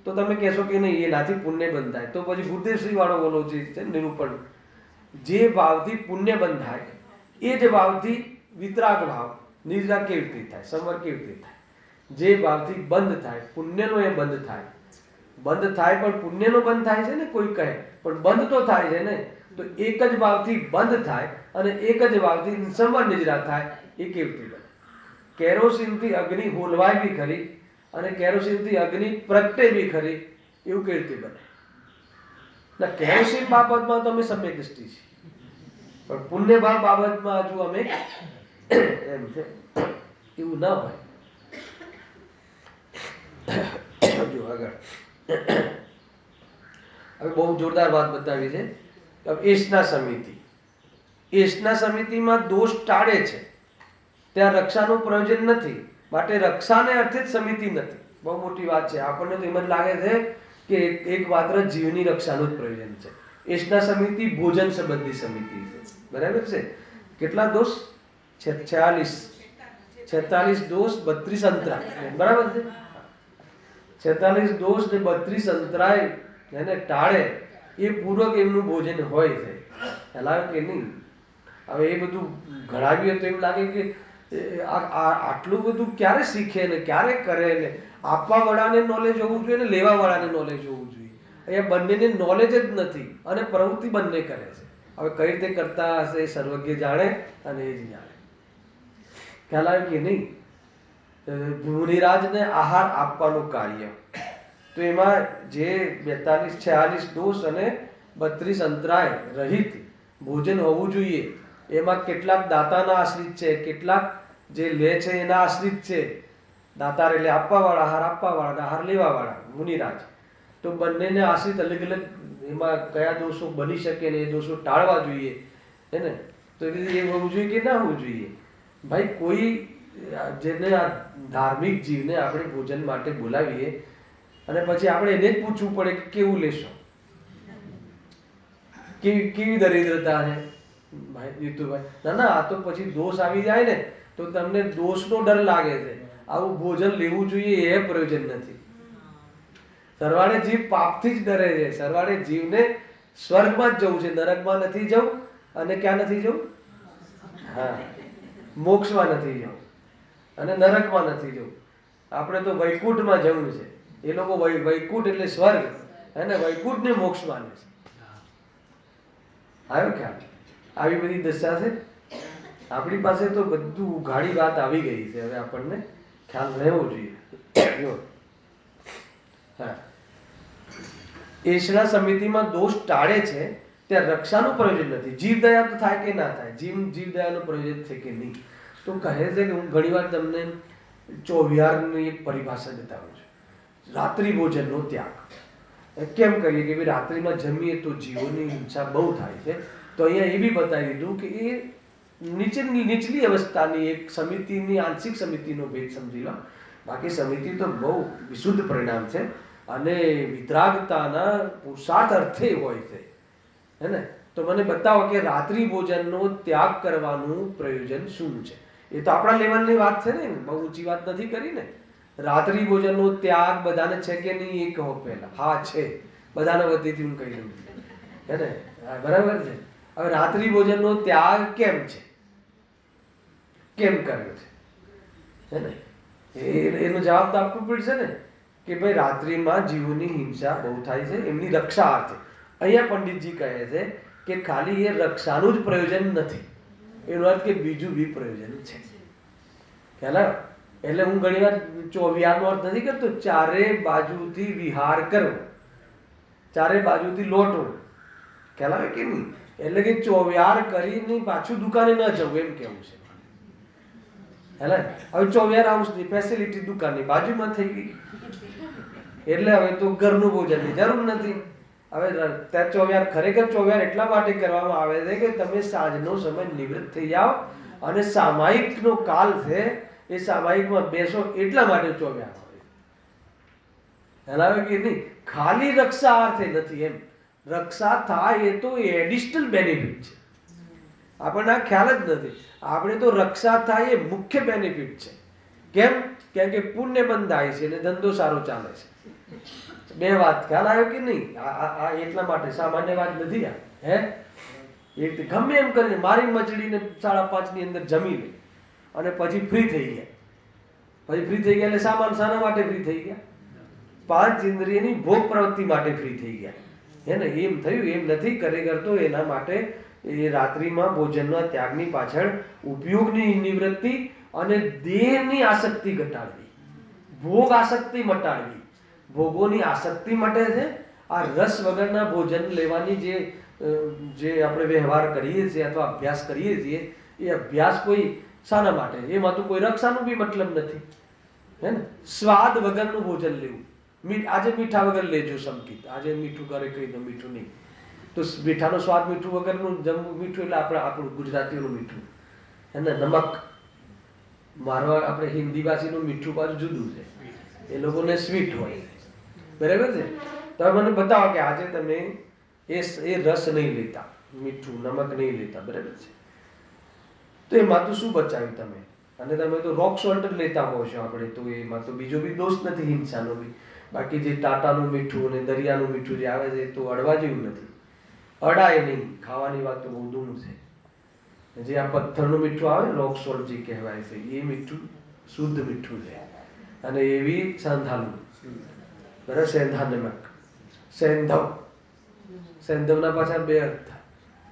[SPEAKER 1] તો તમે કહેશો કે નહીં, એનાથી પુણ્ય બંધાય. તો પછી ગુરુદેવશ્રી વાળો બોલો છે નિરૂપણ, જે ભાવથી પુણ્ય બંધાય એ જ ભાવથી વિતરાગ ભાવ નિર્રાગ કેવી રીતે થાય, સંવર કેવી રીતે થાય? જે ભાવથી બંધ થાય, પુણ્યનો એ બંધ થાય. બંધ થાય પણ પુણ્યનો બંધ થાય છે ને, કોઈ કહે, પણ બંધ તો થાય છે ને. તો એક જ ભાવથી બંધ થાય અને એક જ ભાવથી સંવર નિજરા થાય, એ કેવી રીતે બને? કેરોસીનથી અગ્નિ હોલવાય બી ખરી અને કેરોસીનથી અગ્નિ પ્રગટે બી ખરી, એવું કેવી રીતે બને? ના, કેરોસીન બાબતમાં તો અમે સમ્યક દ્રષ્ટિ છે, પણ પુણ્ય ભાવ બાબતમાં હજુ અમે એમ છે, એવું ના હોય. જો આગળ હવે બહુ જોરદાર વાત બતાવી છે. એશના સમિતિ, એશના સમિતિમાં દોષ ટાળે છે, ત્યાં રક્ષાનું પ્રયોજન નથી. માટે રક્ષાને અર્થે જ સમિતિ નથી. બહુ મોટી વાત છે. આપણને તો એમ જ લાગે છે કે એક માત્ર જીવની રક્ષાનું જ પ્રયોજન છે. એશના સમિતિ ભોજન સંબંધી સમિતિ છે. બરાબર છે? કેટલા દોષ? 46 દોષ, 32 અંતરાય. બરાબર છે? 46 દોષ ને 32 અંતરાય એને ટાળે એ પૂર્વક એમનું ભોજન હોય છે. ખ્યાલ કે નહીં? હવે એ બધું ઘડાવીએ તો એવું લાગે કે આટલું બધું ક્યારે શીખે ને ક્યારે કરે ને. આપવા વાળાને નોલેજ હોવું જોઈએ ને લેવા વાળાને નોલેજ હોવું જોઈએ. અહીંયા બંનેને નોલેજ જ નથી અને પ્રવૃત્તિ બંને કરે છે. હવે કઈ રીતે કરતા હશે એ સર્વજ્ઞ જાણે અને એ જ જાણે. ખ્યાલ આવ્યો કે નહીં? મુનિરાજને આહાર આપવાનું કાર્ય, તો એમાં જે 42 46 દોષ અને 32 અંતરાય રહિત ભોજન હોવું જોઈએ. એમાં કેટલાક દાતાના આશ્રિત છે, કેટલાક જે લે છે એના આશ્રિત છે. દાતાર એટલે આપવા વાળા, આહાર આપવા વાળા, આહાર લેવા વાળા, મુનિરાજ. તો બંનેને આશ્રિત અલગ અલગ એમાં કયા દોષો બની શકે ને એ દોષો ટાળવા જોઈએ. હે ને? તો એ હોવું જોઈએ કે ના હોવું જોઈએ? ભાઈ કોઈ જેને આ ધાર્મિક જીવને આપણે ભોજન માટે બોલાવીએ અને પછી આપણે એને જ પૂછવું પડે કે કેવું લેશો, કેવી દરિદ્રતા છે ભાઈ જીતુભાઈ. ના ના, આ તો પછી દોષ આવી જાય ને તો તમને દોષનો ડર લાગે છે. આવું ભોજન લેવું જોઈએ એ પ્રયોજન નથી. સરવાળે જીવ પાપથી જ ડરે છે. સરવાળે જીવને સ્વર્ગમાં જ જવું છે, નરકમાં નથી જવું. અને ક્યાં નથી જવું? હા, મોક્ષમાં નથી જવું અને નરકમાં નથી જવું. આપણે તો વૈકુંઠમાં જવું છે. એ લોકો વૈકુંઠ એટલે સ્વર્ગ અને વૈકુંઠ ને મોક્ષ માને છે. આવ્યો ખ્યાલ? આવી બધી દશા છે. આપણી પાસે તો બધું ઉઘાડી વાત આવી ગઈ છે. હવે આપણને ખ્યાલ રહેવો જોઈએ. હા, એષણા સમિતિમાં દોષ ટાળે છે ત્યાં રક્ષાનું પ્રયોજન નથી. જીવદયા તો થાય કે ના થાય, જીવદયાનું પ્રયોજન છે કે નહીં? તો કહે છે કે હું ઘણી વાર તમને ચોવિહારની એક પરિભાષા બતાવું છું. રાત્રિ ભોજનનો ત્યાગ કેમ કરીએ કે ભાઈ રાત્રિમાં જમીએ તો જીવોની હિંસા બહુ થાય છે. તો અહીંયા એ બી બતાવી દીધું કે એ નીચલી અવસ્થાની એક સમિતિની આંશિક સમિતિનો ભેદ સમજી લો. બાકી સમિતિ તો બહુ વિશુદ્ધ પરિણામ છે અને વિતરાગતાના પુરુષાર્થ અર્થે હોય છે. હે ને? તો મને બતાવો કે રાત્રિ ભોજનનો ત્યાગ કરવાનું પ્રયોજન શું છે? એ તો આપણા લેવલની વાત છે ને, બહુ ઊંચી વાત નથી કરી ને. રાત્રિ ભોજનનો ત્યાગ બધાને છે કે નહીં એ કહો પહેલા. હા છે, બધાના વતીથી હું કહી દઉં. હે ને? બરાબર છે. હવે રાત્રિ ભોજનનો ત્યાગ કેમ છે, કેમ કર્યો છે? હે ને? એનો જવાબ તો આપવો પડશે ને કે ભાઈ રાત્રિમાં જીવોની હિંસા બહુ થાય છે, એમની રક્ષા અર્થે. અહીંયા પંડિતજી કહે છે કે ખાલી એ રક્ષાનું જ પ્રયોજન નથી, એનો અર્થ કે બીજું બી પ્રયોજન છે. ખ્યાલ આવ્યો? એટલે હું ઘણી વાર ચોવિહારનો અર્થ નથી કરતો, ચારે બાજુથી વિહાર કરવો, ચારે બાજુથી લોટો. ખ્યાલ આવે કે નહીં? એટલે કે ચોવિહાર કરીને પાછું દુકાને ન જવું એમ કેવું છે. હેલે હવે ચોવિહાર હાઉસની ફેસિલિટી દુકાનની બાજુમાં થઈ ગઈ એટલે હવે તો ઘરનું ભોજનની જરૂર નથી. હવે ત્યાં ચોવિહાર ખરેખર ચોવિહાર એટલા માટે કરવામાં આવે છે કે તમે સાંજનો સમય નિવૃત્ત થઈ જાઓ અને સામાયિકનો કાલ છે એ સામાયિકમાં બેસો એટલા માટે ચોવિહાર હોય. ખ્યાલ આવે કે નહીં? ખાલી રક્ષા અર્થે નથી એમ. રક્ષા થાય એ તો એડિશનલ બેનિફિટ છે. આપણને આ ખ્યાલ જ નથી. આપણે તો રક્ષા થાય એ મુખ્ય બેનિફિટ છે. કેમ? કેમ કે પુણ્ય બંધાય છે અને ધંધો સારો ચાલે છે. બે વાત ખ્યાલ આવ્યો કે નહીં? આ એટલા માટે સામાન્ય વાત નથી. આ હે એક ગમે એમ કરીને મારી મચડીને 5:30 ની અંદર જમી લે અને પછી ફ્રી થઈ ગયા. પછી ફ્રી થઈ ગયા એટલે શાના માટે ફ્રી થઈ ગયા? 5 ઇન્દ્રિયની ભોગ પ્રવૃત્તિ માટે ફ્રી થઈ ગયા. હે ને? એમ થયું? એમ નથી. ખરેખર તો એના માટે એ રાત્રિમાં ભોજનના ત્યાગની પાછળ ઉપયોગની નિવૃત્તિ અને દેહની આસક્તિ ઘટાડવી, ભોગ આસક્તિ મટાડવી. ભોગોની આસક્તિ મટે છે. આ રસ વગરના ભોજન લેવાની જે આપણે વ્યવહાર કરીએ છીએ અથવા અભ્યાસ કરીએ છીએ એ અભ્યાસ કોઈ શાના માટે? એમાં તો કોઈ રક્ષાનું બી મતલબ નથી. હે ને? સ્વાદ વગરનું ભોજન લેવું. આજે મીઠા વગર લેજો સંકિત. આજે મીઠું કરે કહી દો મીઠું નહીં. તો મીઠાનો સ્વાદ મીઠું વગરનું જમવું. મીઠું એટલે આપણું ગુજરાતીઓનું મીઠું. હે ને? નમક. મારવાડ આપણે હિન્દી ભાષીનું મીઠું પાછું જુદું છે. એ લોકોને સ્વીટ હોય. બરાબર છે? તમે મને બતાવો કે આજે તમે એ રસ નહીં લેતા, મીઠું નમક નહીં લેતા. બરાબર છે? તો એમાં તો શું બચાવ્યું તમે? અને તમે તો રોક સોલ્ટ જ લેતા હોવ છો. આપણે તો એમાં તો બીજો બી દોષ નથી હિંસાનો બી. બાકી જે ટાટાનું મીઠું અને દરિયાનું મીઠું જે આવે છે એ તો અડવા જેવું નથી. અડાય નહીં. ખાવાની વાત તો બહુ દૂર છે. જે આ પથ્થરનું મીઠું આવે ને રોક સોલ્ટ જે કહેવાય છે એ મીઠું શુદ્ધ મીઠું છે. અને એવી સાંધાનું બરાબર? સેંધા નમક, સેંધવ. સેંધવના પાછા બે અર્થ થાય.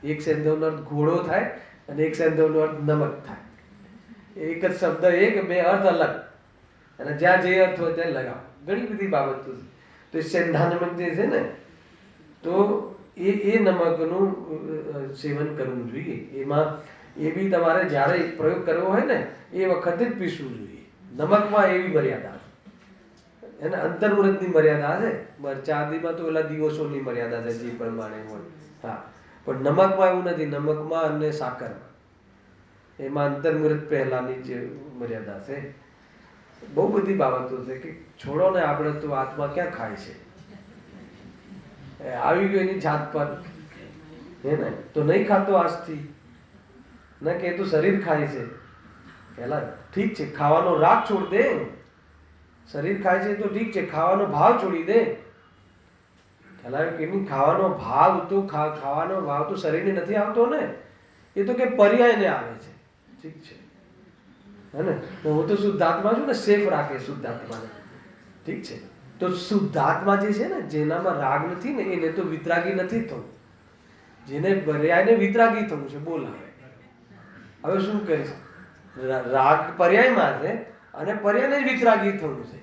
[SPEAKER 1] એક સેંધવનો અર્થ ઘોડો થાય અને એક સેંધવનો અર્થ નમક થાય. એક જ શબ્દ એક, બે અર્થ અલગ. અને જ્યાં જે અર્થ હોય ત્યાં લગાવો. ઘણી બધી બાબતો છે. તો એ સેંધા નમક જે છે ને તો એ નમકનું સેવન કરવું જોઈએ. એમાં એ બી તમારે જ્યારે પ્રયોગ કરવો હોય ને એ વખતે જ પીસવું જોઈએ. નમકમાં એવી મર્યાદા છે. એને અંતર્વૃત્તની મર્યાદા છે. ચાંદીમાં તો ઓલા દિવસોની મર્યાદા છે જે પ્રમાણે હોય. હા, પણ નમકમાં એવું નથી. નમકમાં અને સાકરમાં એમાં અંતર્મુહૂર્ત પહેલાની જે મર્યાદા છે. બહુ બધી બાબતો છે કે છોડો ને, આપણે તો આત્મા ક્યાં ખાય છે, આવી ગયો એની જાત પર હે ને, તો નહીં ખાતો આજથી ના કે તું શરીર ખાય છે. પેલા ઠીક છે, ખાવાનો રાગ છોડ દે. શરીર ખાય છે તો ઠીક છે, ખાવાનો ભાવ છોડી દે. ખ્યાલ કે નહીં? ખાવાનો ભાવ તો ખાવાનો ભાવ તો શરીરને નથી આવતો ને, એ તો કે પર્યાયને આવે છે. ઠીક છે હે ને? હું તો શુદ્ધાત્મા છું ને, સેફ રાખે શુદ્ધાત્માને. ઠીક છે, તો શુદ્ધાત્મા જે છે ને, જેનામાં રાગ નથી ને, એને તો વિતરાગી નથી થવું. જેને પર્યાયને વિતરાગી થવું છે. બોલ હવે શું કરીશ? રાગ પર્યાયમાં છે અને પર્યાયને જ વિતરાગી થવું છે.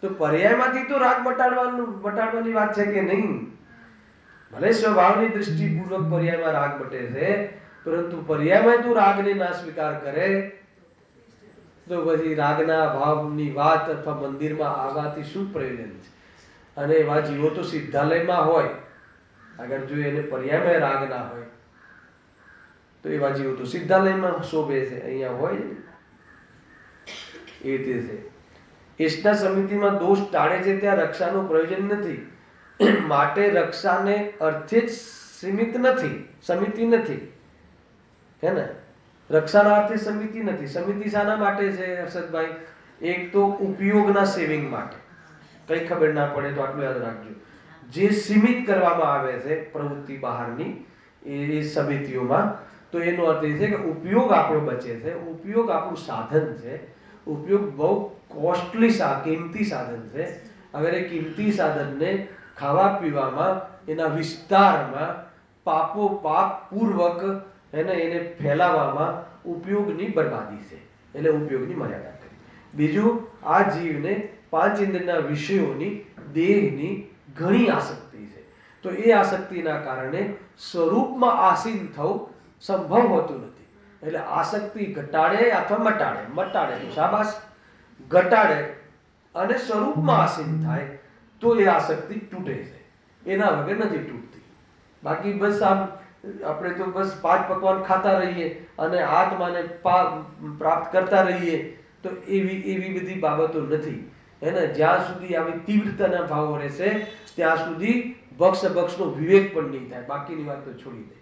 [SPEAKER 1] તો પર્યાયમાંથી તો રાગ મટાડવાની વાત છે કે નહીં? ભલે સ્વભાવની દૃષ્ટિપૂર્વક પર્યાયમાં રાગ મટે છે, પરંતુ પર્યાયમાં તું રાગને ના સ્વીકાર કરે તો પછી રાગના ભાવની વાત અથવા મંદિરમાં આવવાથી શું પ્રયોજન છે? અને એવા જીવો તો સિદ્ધાલયમાં હોય, અગર જો એને પર્યાયમાં રાગ ના હોય તો એવા જીવો તો સિદ્ધાલયમાં શોભે છે, અહીંયા હોય ને. એ રીતે છે. એસના સમિતિમાં દોષ ટાળે છે ત્યાં રક્ષાનું પ્રયોજન નથી. માટે રક્ષાને અર્થે જ સીમિત નથી, સમિતિ નથી. હે ને? રક્ષાના અર્થે સમિતિ નથી. સમિતિ શાના માટે છે હર્ષદભાઈ? એક તો ઉપયોગના સેવિંગ માટે. કઈ ખબર ના પડે તો આટલું યાદ રાખજો. જે સીમિત કરવામાં આવે છે પ્રવૃત્તિ બહારની એ સમિતિઓમાં, તો એનો અર્થ એ છે કે ઉપયોગ આપણો બચે છે. ઉપયોગ આપણું સાધન છે. ઉપયોગ બહુ કોસ્ટલી કિંમતી સાધન છે. અગર એ કિંમતી સાધનને ખાવા પીવામાં, એના વિસ્તારમાં પાપ પૂર્વક એને ફેલાવવામાં ઉપયોગની બરબાદી છે. એટલે ઉપયોગની મર્યાદા કરી. બીજું, આ જીવને પાંચ ઇન્દ્રિયના વિષયોની, દેહની ઘણી આસક્તિ છે. તો એ આસક્તિના કારણે સ્વરૂપમાં આસીન થવું સંભવ હોતું નથી. એટલે આસક્તિ ઘટાડે અથવા મટાડે તો શાબાશ, ઘટાડે અને સ્વરૂપમાં આસીન થાય તો એ આસક્તિ તૂટે છે. એના વગર નથી તૂટતી. બાકી બસ આમ આપણે તો બસ 5 પકવાન ખાતા રહીએ અને આત્માને પ્રાપ્ત કરતા રહીએ તો એવી બધી બાબતો નથી. એને જ્યાં સુધી આવી તીવ્રતાના ભાવો રહેશે ત્યાં સુધી ભક્ષનો વિવેક પણ નહીં થાય. બાકીની વાત તો છોડી દે.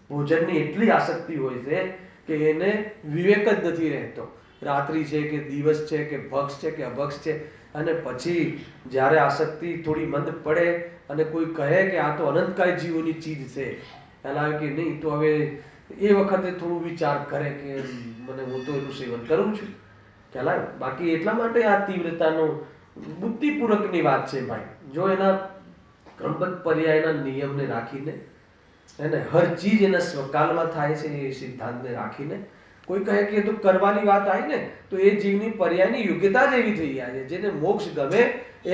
[SPEAKER 1] ભોજનની એટલી આસક્તિ હોય છે કે એને વિવેક જ નથી રહેતો. રાત્રિ છે કે દિવસ છે કે ભક્ષ છે કે અભક્ષ છે. અને પછી જ્યારે આસક્તિ થોડી મંદ પડે અને કોઈ કહે કે આ તો અનંતકાય જીવોની ચીજ છે, ખ્યાલ આવે કે નહીં, તો હવે એ વખતે થોડું વિચાર કરે કે મને હું તો એનું સેવન કરું છું. ખ્યાલ આવે? બાકી એટલા માટે આ તીવ્રતાનો બુદ્ધિપૂર્વકની વાત છે ભાઈ. જો એના ક્રમબદ્ધ પર્યાયના નિયમને રાખીને, એને હર ચીજ એના સ્વકાલમાં થાય છે એ સિદ્ધાંતને રાખીને, કોઈ કહે કે તો કરવાની વાત આવી ને તો એ જીવની પર્યાયની યોગ્યતા જ એવી થઈ જાય છે. જેને મોક્ષ ગમે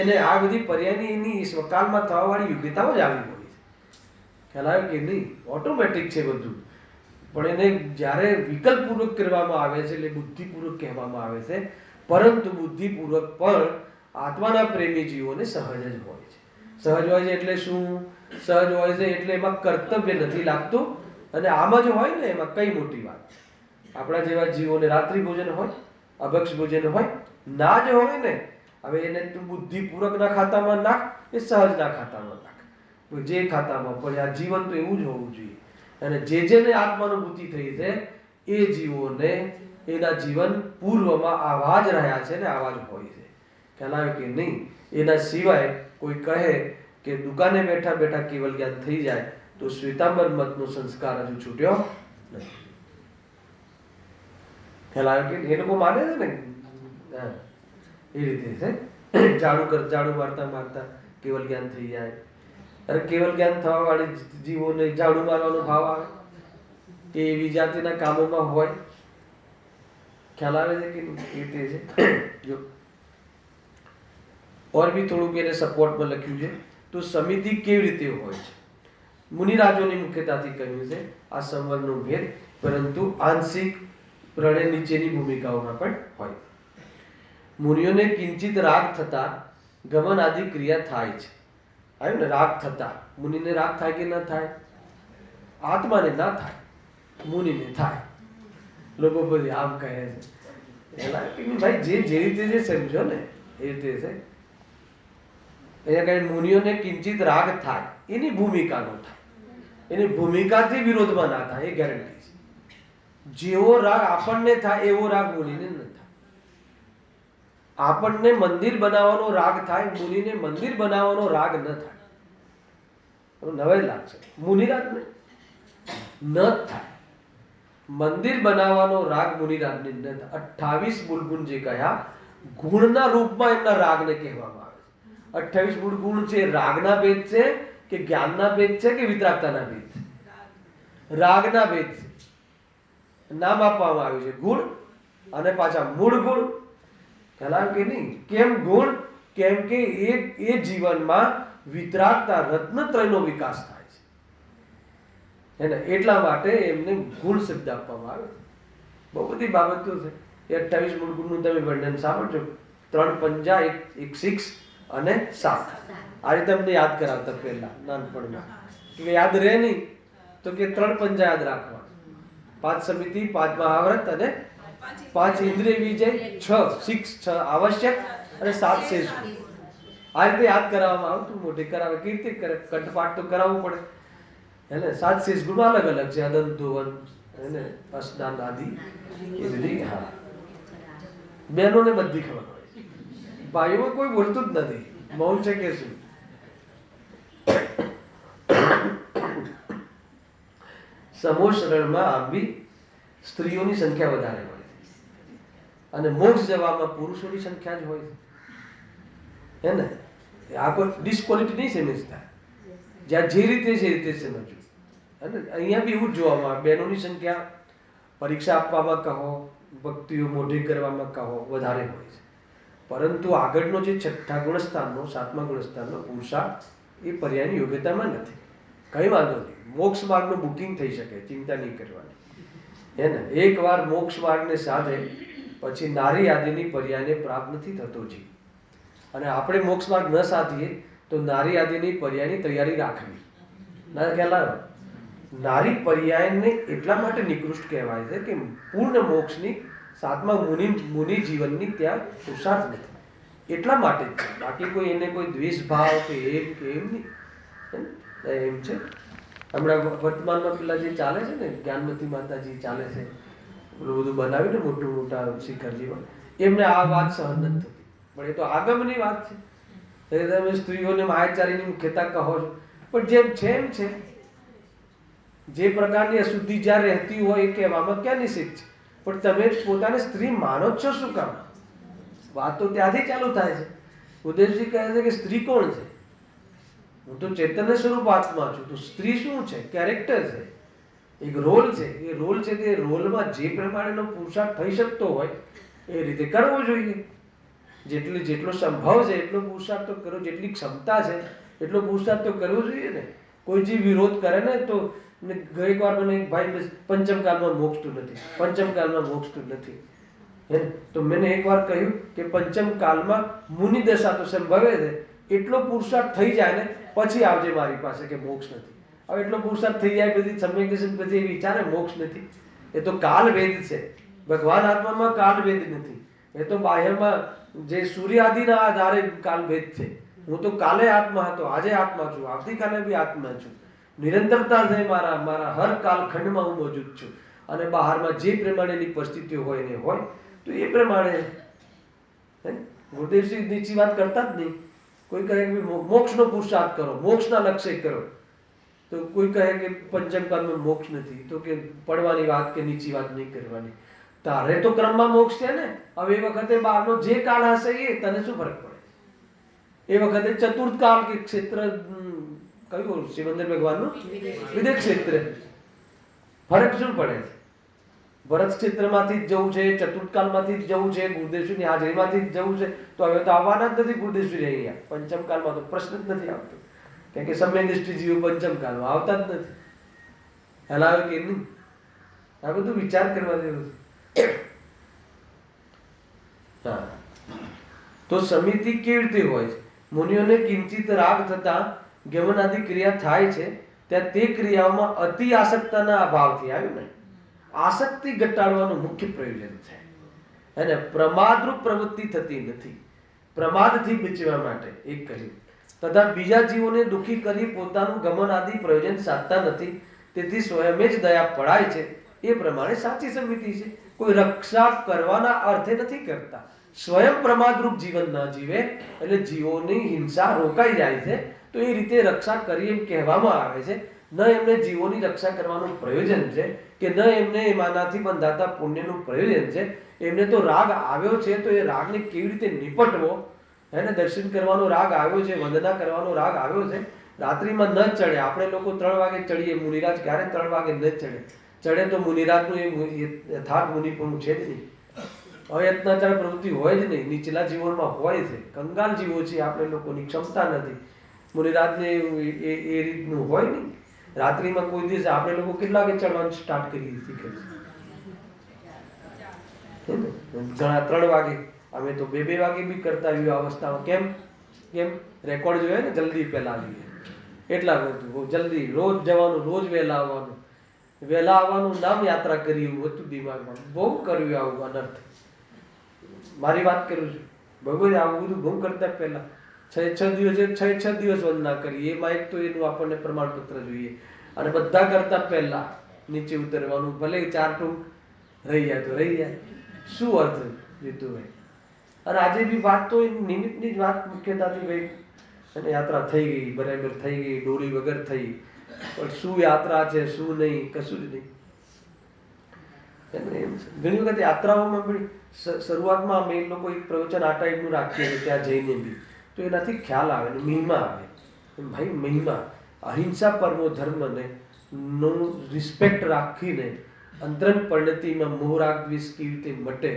[SPEAKER 1] એને આ બધી પર્યાયની એની સ્વકાલમાં થવાવાળી યોગ્યતાઓ જ આવી હોય છે. ખ્યાલ આવે કે નહીં? ઓટોમેટિક છે બધું. પણ એને જ્યારે વિકલ્પપૂર્વક કરવામાં આવે છે એટલે બુદ્ધિપૂર્વક કહેવામાં આવે છે. પરંતુ બુદ્ધિપૂર્વક પણ આત્માના પ્રેમી જીવોને સહજ જ હોય છે. સહજ હોય છે એટલે શું? સહજ હોય છે એટલે એમાં કર્તવ્ય નથી લાગતું. અને આમ જ હોય ને એમાં કઈ મોટી વાત. આપણા જેવા જીવોને રાત્રિ ભોજન હોય, અભક્ષ ભોજન હોય, ના જ હોય ને, હવે એને તું બુદ્ધિપૂર્વકના ખાતામાં નાખ, એ સહજના ખાતામાં નાખ, જે ખાતામાં પણ આ જીવન તો એવું જ હોવું જોઈએ. અને જેને આત્માનુભૂતિ થઈ છે એ જીવોને એના જીવન પૂર્વમાં આવા જ રહ્યા છે ને આવા જ હોય છે. ખ્યાલ આવે કે નહીં? એના સિવાય કોઈ કહે કે દુકાને બેઠા બેઠા કેવલ જ્ઞાન થઈ જાય તો શ્વેતાંબર મતનો સંસ્કાર હજુ છૂટ્યો નથી. ખ્યાલ આવે કે એ લોકો માને છે ને એ રીતે છે. ઝાડુ મારતા મારતા કેવલ જ્ઞાન થઈ જાય. અરે કેવલ જ્ઞાન થવા વાળી જીવોને ઝાડુ મારવાનો ભાવ આવે કે એવી જાતિના કામોમાં હોય. ખ્યાલ આવે છે કે એ રીતે છે. જો ઓર બી થોડુંક એને સપોર્ટમાં લખ્યું છે. તો સમિતિ કેવી રીતે હોય છે? મુનિરાજોની મુખ્યતાથી કહ્યું છે આ સંવરનો ભેદ, પરંતુ આંશિક પ્રણય નીચેની ભૂમિકાઓમાં પણ હોય. મુનિઓને કિંચિત રાગ થતા ગમન આદિ ક્રિયા થાય છે. આવ્યું ને? રાગ થતા મુનિને રાગ થાય કે ન થાય? આત્માને ના થાય, મુનિને થાય. લોકો બધી આમ કહે છે ભાઈ, જે રીતે જે સમજો ને એ રીતે છે. અહીંયા કઈ મુનિઓને કિંચિત રાગ થાય, એની ભૂમિકા નો થાય, એની ભૂમિકાથી વિરોધમાં ના થાય, એ ગેરંટી છે. જેવો રાગ આપણને થાય એવો રાગ મુનિને ન થાય. આપણને મંદિર બનાવવાનો રાગ થાય, મુનિને મંદિર બનાવવાનો રાગ ન થાય. નવાઈ લાગશે, મુનિરાજ ને ન થાય. મંદિર બનાવવાનો રાગ મુનિરાજને ન થાય. 28 મૂળ જે કહ્યા ગુણના રૂપમાં એમના રાગને કહેવામાં આવે છે. 28 મૂળ ગુણ છે, રાગના ભેદ છે કે જ્ઞાનના ભેદ છે કે વિતરાગતાના ભેદ છે? રાગના ભેદ છે. નામ આપવામાં આવ્યું છે ગુણ અને પાછા મૂળ ગુણ. ખ્યાલ કે નહીં? કેમ ગુણ? કેમ કે એ જીવનમાં વિતરાગતા રત્નત્રયનો વિકાસ થાય છે, એને એટલા માટે એમને ગુણ શબ્દ આપવામાં આવે છે. બહુ બધી બાબતો છે. એ 28 મૂળ ગુણનું તમે વર્ણન સાંભળજો. 3 પંજા, એક 6 અને 7. આ રીતે અમને યાદ કરાવતા પહેલા નાનપણમાં, કે યાદ રહે નહીં તો કે 3 પંજા યાદ રાખવા, 5 સમિતિ, 5 મહાવ્રત અને 5 ઇન્દ્રિય વિજય, 6 આવશ્યક અને 7 શેષ. આ રીતે યાદ કરાવવામાં આવતું. મોઢે કરાવે, કીર્તિ કરે, કંઠપાઠ તો કરાવવું પડે. એને 7 શેષ ગુણ અલગ અલગ છે. અદંત, ધોવન, એને અસ્નાન આદિ એ બધી. હા, બહેનોને બધી ખબર હોય, ભાઈઓ કોઈ બોલતું જ નથી, મૌન છે કે શું. સમૂહ શરણમાં આવવી સ્ત્રીઓની સંખ્યા વધારે હોય છે, અને મોક્ષ જવામાં પુરુષોની સંખ્યા જ હોય છે. હે ને? આ કોઈ ડિસ્ક્વોલિટી નહીં સમજતા. જ્યાં જે રીતે છે એ રીતે સમજવું. અને અહીંયા બી એવું જ જોવામાં આવે, બહેનોની સંખ્યા પરીક્ષા આપવામાં કહો, ભક્તિઓ મોઢે કરવામાં કહો, વધારે હોય છે. પરંતુ આગળનો જે 6થા ગુણસ્થાનનો, 7મા ગુણસ્થાનનો પુરુષાર્થ એ પર્યાયની યોગ્યતામાં નથી. કઈ વાંધો નહીં, મોક્ષ માર્ગનું બુકિંગ થઈ શકે, ચિંતા નહીં કરવાની. હે ને? એકવાર મોક્ષ માર્ગને સાધે પછી નારી આદિની પર્યાયને પ્રાપ્ત નથી થતો જીવ. અને આપણે મોક્ષ માર્ગ ન સાધીએ તો નારી આદિની પર્યાયની તૈયારી રાખવી. ના ખ્યાલ આવે? નારી પર્યાયને એટલા માટે નિકૃષ્ટ કહેવાય છે કે પૂર્ણ મોક્ષની 7મા મુનિ જીવનની ત્યાં પુરુષાર્થ નથી, એટલા માટે જ છે. બાકી કોઈ એને કોઈ દ્વેષ ભાવ કે એમ નહીં. એમ છે. હમણાં વર્તમાનમાં પેલા જે ચાલે છે ને, જ્ઞાનમતી માતાજી ચાલે છે, પેલું બધું બનાવ્યું ને મોટું મોટા શિખરજીમાં, એમને આ વાત સહન નથી થતી. પણ એ તો આગમની વાત છે. તમે સ્ત્રીઓને માયાચારીની કહેતા કહો છો, પણ જેમ છે એમ છે. જે પ્રકારની અશુદ્ધિ જ્યાં રહેતી હોય એ કહેવામાં ક્યાં નિષેધ છે? પણ તમે પોતાને સ્ત્રી માનો જ છો શું કામ? વાત તો ત્યાંથી ચાલુ થાય છે. ઉદયજી કહે છે કે સ્ત્રી કોણ છે? હું તો ચૈતન્ય સ્વરૂપ આત્મા છું. તો સ્ત્રી શું છે? કેરેક્ટર છે, એક રોલ છે. એ રોલ છે તે રોલમાં જે પ્રમાણેનો પુરુષાર્થ થઈ શકતો હોય એ રીતે કરવો જોઈએ. જેટલો સંભવ છે એટલો પુરુષાર્થ તો કરો, જેટલી ક્ષમતા છે એટલો પુરુષાર્થ તો કરવો જોઈએ ને. કોઈ જે વિરોધ કરે ને તો એક વાર મને ભાઈ પંચમકાલમાં મોક્ષતું નથી, પંચમકાલમાં મોક્ષતું નથી. તો મેં એક વાર કહ્યું કે પંચમકાલમાં મુનિ દશા તો સંભવે છે, એટલો પુરુષાર્થ થઈ જાય ને પછી આવજે મારી પાસે કે મોક્ષ નથી. હવે એટલો પુરુષાર્થ થઈ જાય પછી સમ્યક દર્શન પછી એ વિચારે મોક્ષ નથી. એ તો કાલ ભેદ છે. ભગવાન આત્મામાં કાલ ભેદ નથી. એ તો બાહ્યમાં જે સૂર્ય આદિના આધારે કાલ ભેદ છે. હું તો કાલે આત્મા હતો, આજે આત્મા છું, આવતીકાલે બી આત્મા છું. નિરંતરતા છે મારા હર કાલખંડમાં હું મોજૂદ છું. અને બહારમાં જે પ્રમાણેની પરિસ્થિતિઓ હોય ને હોય તો એ પ્રમાણે. ગુરુદેવજી નીચી વાત કરતા જ નહીં. કોઈ કહે કે મોક્ષનો પુરુષાર્થ કરો, મોક્ષના લક્ષ્ય કરો, તો કોઈ કહે કે પંચમકાલમાં મોક્ષ નથી, તો કે પડવાની વાત કે નીચી વાત નહીં કરવાની. તારે તો ક્રમમાં મોક્ષ છે ને. હવે એ વખતે બહારનો જે કાળ હશે એ તને શું ફરક પડે? એ વખતે ચતુર્થ કાળ કે ક્ષેત્ર કયું સિમંદર ભગવાનનું વિદેહ ક્ષેત્ર, ફરક શું પડે છે? ભરત ક્ષેત્રમાંથી જ જવું છે, ચતુર્થકાલમાંથી જ જવું છે, ગુરુદેવશ્રીની હાજરીમાંથી જ જવું છે. તો હવે તો આવવાના જ નથી ગુરુદેવશ્રી અહીંયા પંચમકાલમાં, તો પ્રશ્ન જ નથી આવતો. કારણ કે સમય દૃષ્ટિ જીવો પંચમકાલમાં આવતા જ નથી. હલાવે કે નહીં? આ બધું વિચાર કરવા જેવું છે. હા, તો સમિતિ કેવી રીતે હોય છે? મુનિઓને કિંચિત રાગ થતા ગમનાદિ ક્રિયા થાય છે, ત્યાં તે ક્રિયાઓમાં અતિ આસક્તના અભાવથી આવ્યું ને, આસક્તિ ઘટાડવાનું મુખ્ય પ્રયોજન છે. અને પ્રમાદરૂપ પ્રવૃત્તિ થતી નથી, પ્રમાદથી બચવા માટે એક કહ્યું. તથા બીજા જીવોને દુઃખી કરી પોતાનું ગમન આદિ પ્રયોજન સાધતા નથી, તેથી સ્વયં જ દયા પડાય છે. એ પ્રમાણે સાચી સમિતિ છે. કોઈ રક્ષા કરવાના અર્થે નથી કરતા. સ્વયં પ્રમાદરૂપ જીવન ન જીવે એટલે જીવોની હિંસા રોકાઈ જાય છે, તો એ રીતે રક્ષા કરી એમ કહેવામાં આવે છે. ન એમને જીવોની રક્ષા કરવાનું પ્રયોજન છે કે ન એમને એમાંનાથી બંધાતા પુણ્યનું પ્રયોજન છે. એમને તો રાગ આવ્યો છે, તો એ રાગને કેવી રીતે નિપટવો, એને દર્શન કરવાનો રાગ આવ્યો છે, વંદના કરવાનો રાગ આવ્યો છે. રાત્રિમાં ન ચડે, આપણે લોકો 3 વાગે ચડીએ, મુનિરાજ ક્યારે 3 વાગે ન ચડે. ચડે તો મુનિરાજનું એ યથાર્થ મુનિપણું છે જ નહીં. અયત્નાચાર પ્રવૃત્તિ હોય જ નહીં, નીચલા જીવનમાં હોય છે. કંગાલ જીવો છે આપણે લોકોની ક્ષમતા નથી. મુનિરાજને એ રીતનું હોય નહીં. રાત્રિમાં કોઈ દિવસ આપણે લોકો કેટલા વાગે ચડવાનું સ્ટાર્ટ કરીએ છીએ? ઘણા 3 વાગે, અમે તો 2 વાગે બી કરતા એવી અવસ્થામાં. કેમ રેકોર્ડ જોયા ને, જલ્દી પહેલા આવીએ એટલા બધું જલ્દી, રોજ જવાનું, રોજ વહેલા આવવાનું. વહેલા આવવાનું નામ યાત્રા કરી એવું હતું દિમાગમાં. બહુ કર્યું આવું અનર્થ. મારી વાત કરું છું. ભગવાન આવું બધું બહુ કરતા પહેલા 6 દિવસ વંદના કરી. એમાં એક તો એનું આપણને પ્રમાણપત્ર જોઈએ. અને બધા કરતા પહેલા નીચે ઉતરવાનું, ભલે 4 ટૂંક રહી જાય તો રહી જાય, શું અર્થ જીતુભાઈ? અને આજે બી વાત તો નિમિત્તની જ વાત મુખ્યતાથી ભાઈ. અને યાત્રા થઈ ગઈ, બરાબર થઈ ગઈ, ડોરી વગર થઈ, પણ શું યાત્રા છે શું નહીં, કશું જ નહીં. ઘણી વખત યાત્રાઓમાં પણ શરૂઆતમાં અમે લોકો એક પ્રવચન આ ટાઈપનું રાખીએ છીએ ત્યાં જઈને બી, તો એનાથી ખ્યાલ આવે ને મહિમા આવે. ભાઈ મહિમા, અહિંસા પરમો ધર્મને નો રિસ્પેક્ટ રાખીને અંતરંગ પરિણતિમાં મોહ રાગ દ્વેષ કેવી રીતે મટે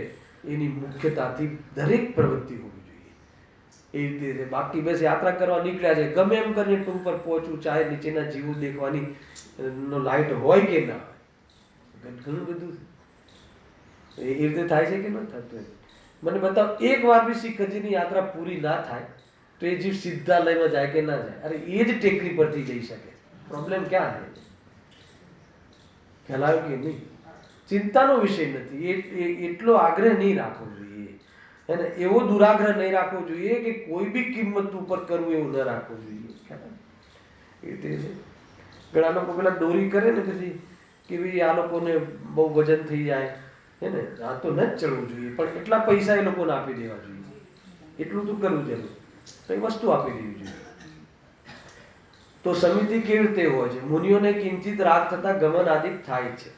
[SPEAKER 1] એની મુખ્યતાથી દરેક પ્રવૃત્તિ હોવી જોઈએ. એ રીતે બાકી બસ યાત્રા કરવા નીકળ્યા છે, ગમે એમ કરીને ટૂંક પર પહોંચવું, ચાહે નીચેના જીવો દેખવાની નો લાઈટ હોય કે ના હોય, ઘણું બધું એ રીતે થાય છે કે ન થતું? મને બતાવો એક વાર બી શીખજીની યાત્રા પૂરી ના થાય તો એ જીવ સિદ્ધાલયમાં જાય કે ના જાય? અરે એ જ ટેકરી પરથી જઈ શકે. પ્રોબ્લેમ ક્યાં છે? ખ્યાલ આવ્યો કે નહીં? ચિંતાનો વિષય નથી. એટલો આગ્રહ નહીં રાખવો જોઈએ, અને એવો દુરાગ્રહ નહીં રાખવો જોઈએ કે કોઈ બી કિંમત ઉપર કરવું એવું ન રાખવું જોઈએ. એ રીતે ઘણા લોકો પેલા દોરી કરે ને પછી કે ભાઈ આ લોકોને બહુ વજન થઈ જાય હે ને, આ તો ન જ ચડવું જોઈએ, પણ એટલા પૈસા એ લોકોને આપી દેવા જોઈએ, એટલું તો કરવું જરૂર, કઈ વસ્તુ આપી દેવી જોઈએ. તો સમિતિ કેવી રીતે હોય છે? મુનિઓને કિંચિત રાગ થતા ગમન આદિ થાય છે,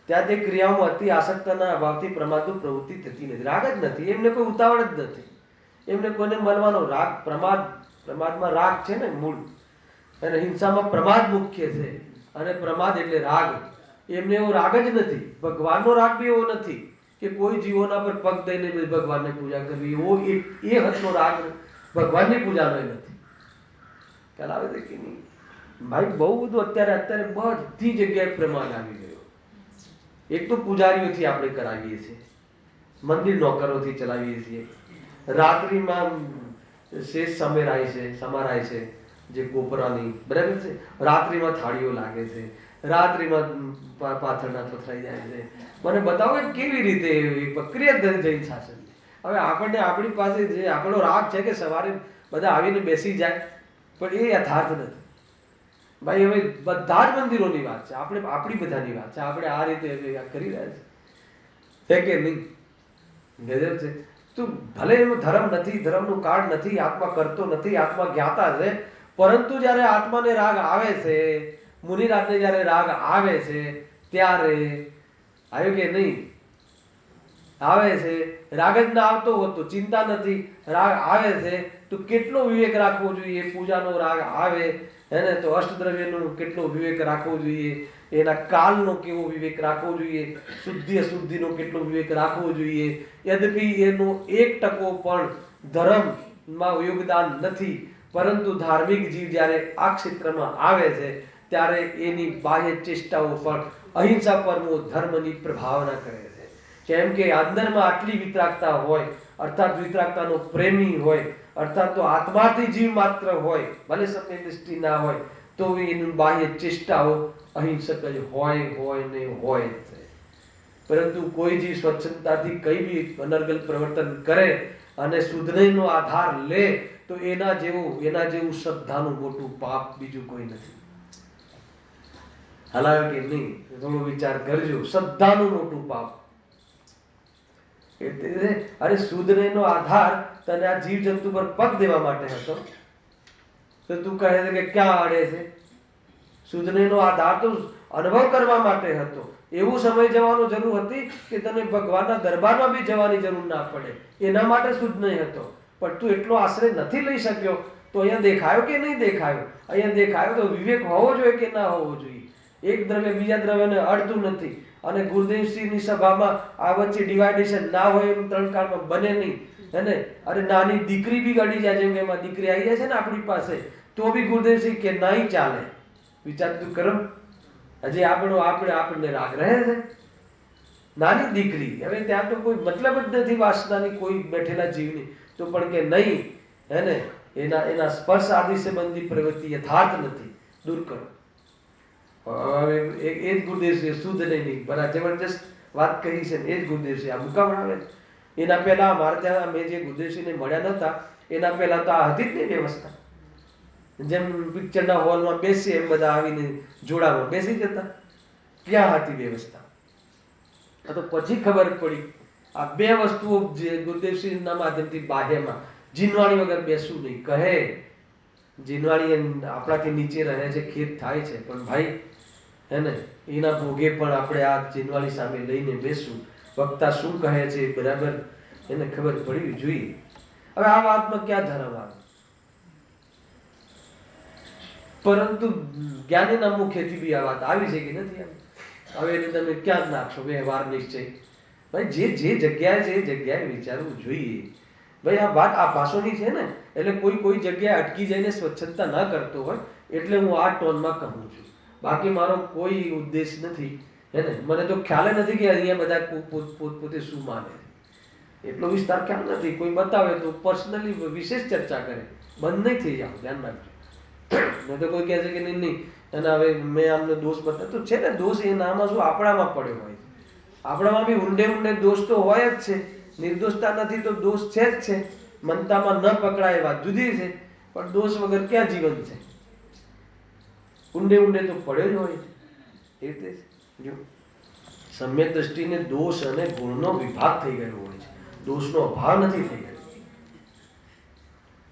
[SPEAKER 1] ત્યાં તે ક્રિયાઓમાં અતિ આસક્તના અભાવથી પ્રમાદનું પ્રવૃત્તિ થતી નથી. રાગ જ નથી, એમને કોઈ ઉતાવળ જ નથી. એમને કોઈને મળવાનો રાગ, પ્રમાદમાં રાગ છે ને મૂળ, અને હિંસામાં પ્રમાદ મુખ્ય છે, અને પ્રમાદ એટલે રાગ. એમને એવો રાગ જ નથી. ભગવાનનો રાગ બી એવો નથી કે કોઈ જીવોના પર પગ દઈને ભગવાનની પૂજા કરવી, એવો એ હદનો રાગ ભગવાનની પૂજાનો નથી. ખ્યાલ આવે છે કે નહીં ભાઈ? બહુ બધું અત્યારે બધી જગ્યાએ પ્રમાદ આવી ગયો. એક તો પૂજારીઓથી આપણે કરાવીએ છીએ, મંદિર નોકરોથી ચલાવીએ છીએ, રાત્રિમાં શેષ સમારાય છે જે કોપરાની, બરાબર છે, રાત્રિમાં થાળીઓ લાગે છે, રાત્રિમાં પાથરના પથરાઈ જાય છે. મને બતાવો કેવી રીતે પ્રક્રિયા જૈન શાસન. હવે આપણને આપણી પાસે જે આપણો રાગ છે કે સવારે બધા આવીને બેસી જાય, પણ એ યથાર્થ નથી ભાઈ. હવે બધા જ મંદિરોની વાત છે, આપણી બધાની વાત છે. આપણે આ રીતે કરી રહ્યા છે કે નહીં? ગજબ છે. તું ભલે એનો ધર્મ નથી, ધર્મનું કાર્ડ નથી, આત્મા કરતો નથી, આત્મા જ્ઞાતા છે, પરંતુ જ્યારે આત્માને રાગ આવે છે, મુનિરાજને જ્યારે રાગ આવે છે, ત્યારે આવ્યો કે નહીં? આવે છે. રાગ જ ના આવતો હોત તો ચિંતા નથી. રાગ આવે છે તો કેટલો વિવેક રાખવો જોઈએ. પૂજાનો રાગ આવે એને તો અષ્ટદ્રવ્યનો કેટલો વિવેક રાખવો જોઈએ, એના કાલનો કેવો વિવેક રાખવો જોઈએ, શુદ્ધિ અશુદ્ધિનો કેટલો વિવેક રાખવો જોઈએ. યદ્યપિ એનો 1% પણ ધર્મમાં યોગદાન નથી, પરંતુ ધાર્મિક જીવ જ્યારે આ ક્ષેત્રમાં આવે છે ત્યારે એની બાહ્ય ચેષ્ટાઓ પણ અહિંસા પરનો ધર્મની પ્રભાવના કરે છે. કેમ કે અંદરમાં આટલી વિતરાગતા હોય, અર્થાત વિતરાગતાનો પ્રેમી હોય, અર્થાત તો આત્માથી જીવ માત્ર હોય, ભલે સત્ય દૃષ્ટિ ના હોય, તો એનું બાહ્ય ચેષ્ટાઓ અહિંસક જ હોય ને હોય જ છે. પરંતુ કોઈ જે સ્વચ્છતાથી કઈ બી અનર્ગલ પ્રવર્તન કરે અને શુદ્ધનો આધાર લે તો એના જેવું શ્રદ્ધાનું મોટું પાપ બીજું કોઈ નથી. હલાવે કે નહીં થોડો વિચાર કરજો. શ્રદ્ધાનું મોટું પાપ. એટલે અરે શુદ્ધનો આધાર તને આ જીવ જંતુ પર પગ દેવા માટે હતો તો તું કહે છે કે ક્યાં અડે છે? શુદ્ધનો આધાર તો અનુભવ કરવા માટે હતો. એવું સમય જવાનો જરૂર હતી કે તને ભગવાનના દરબારમાં બી જવાની જરૂર ના પડે. એના માટે શુદ્ધ નહીં હતો. પણ તું એટલો આશ્રય નથી લઈ શક્યો તો અહીંયા દેખાયો કે નહીં દેખાયો? અહીંયા દેખાયો તો વિવેક હોવો જોઈએ કે ના હોવો જોઈએ? એક દ્રવ્ય બીજા દ્રવ્યને અડતું નથી. અને ગુરુદેવસિંહની સભામાં આ વચ્ચે ડિવાઇડેશન ના હોય એમ ત્રણ કાળમાં બને નહીં. હે અરે નાની દીકરી બી અડી જાય, જેમ કે એમાં દીકરી આવી જાય છે ને આપણી પાસે, તો બી ગુરુદેવસિંહ કે નહીં ચાલે. વિચાર તું કરો. હજી આપણને રાગ રહે છે. નાની દીકરી, હવે ત્યાં તો કોઈ મતલબ જ નથી વાસનાની કોઈ બેઠેલા જીવની, તો પણ કે નહીં, હે ને એના સ્પર્શ આદિ સંબંધી પ્રવૃત્તિ યથાર્થ નથી, દૂર કરો. હવે એ જ ગુરુદેવસિંહ શુદ્ધ નહીં બરાબર જબરજસ્ત વાત કહી છે. એ જ ગુરુદેવસિંહ આ મુકામ આવે. એના પહેલા મારે ત્યાં મેં જે ગુરુદેવસિંહને મળ્યા નતા એના પહેલા તો આ હતી જ નહીં વ્યવસ્થા. જેમ પિક્ચરના હોલમાં બેસીએ એમ બધા આવીને જોડામાં બેસી જતા. ક્યાં હતી વ્યવસ્થા? આ તો પછી ખબર પડી. આ બે વસ્તુઓ જે ગુરુદેવસિંહના માધ્યમથી બાહ્યમાં જીનવાણી વગર બેસવું નહીં. કહે જીનવાણી આપણાથી નીચે રહે છે, ખેદ થાય છે, પણ ભાઈ હે ને એના ભોગે પણ આપણે આ જીનવાણી સામે લઈને બેસવું. વક્તા શું કહે છે બરાબર એને ખબર પડવી જોઈએ. હવે આ વાતમાં ક્યાં ધર્મ આવે? પરંતુ જ્ઞાનીના મુખેથી બી આ વાત આવી છે કે નથી આવી? હવે એને તમે ક્યાં નાખશો? વ્યવહાર નિશ્ચય. ભાઈ જે જગ્યાએ છે એ જગ્યાએ વિચારવું જોઈએ. ભાઈ આ વાત આ ભાષોની છે ને, એટલે કોઈ જગ્યાએ અટકી જઈને સ્વચ્છતા ના કરતો હોય એટલે હું આ ટોનમાં કહું છું. બાકી મારો કોઈ ઉદ્દેશ નથી. હે ને મને તો ખ્યાલ નથી કે અહીંયા બધા પોતે શું માને. એટલો વિસ્તાર ખ્યાલ નથી. કોઈ બતાવે તો પર્સનલી વિશેષ ચર્ચા કરે. બંધ નહીં થઈ જાવ, ધ્યાન રાખજો. મેં તો કોઈ કહે છે કે નહીં અને હવે મેં આમને દોષ બતાવતો છે ને, દોષ એ નામાં શું આપણામાં પડ્યો હોય. આપણામાં બી ઊંડે દોષ તો હોય જ છે. નિર્દોષતા નથી તો દોષ છે જ છે. મનતામાં ન પકડાય વાત જુદી છે, પણ દોષ વગર ક્યાં જીવન છે? ઊંડે તો પડ્યો જ હોય. એ રીતે જો સમ્યક દ્રષ્ટિને દોષ અને ગુણનો વિભાગ થઈ ગયો હોય છે. દોષનો અભાવ નથી થઈ ગયો.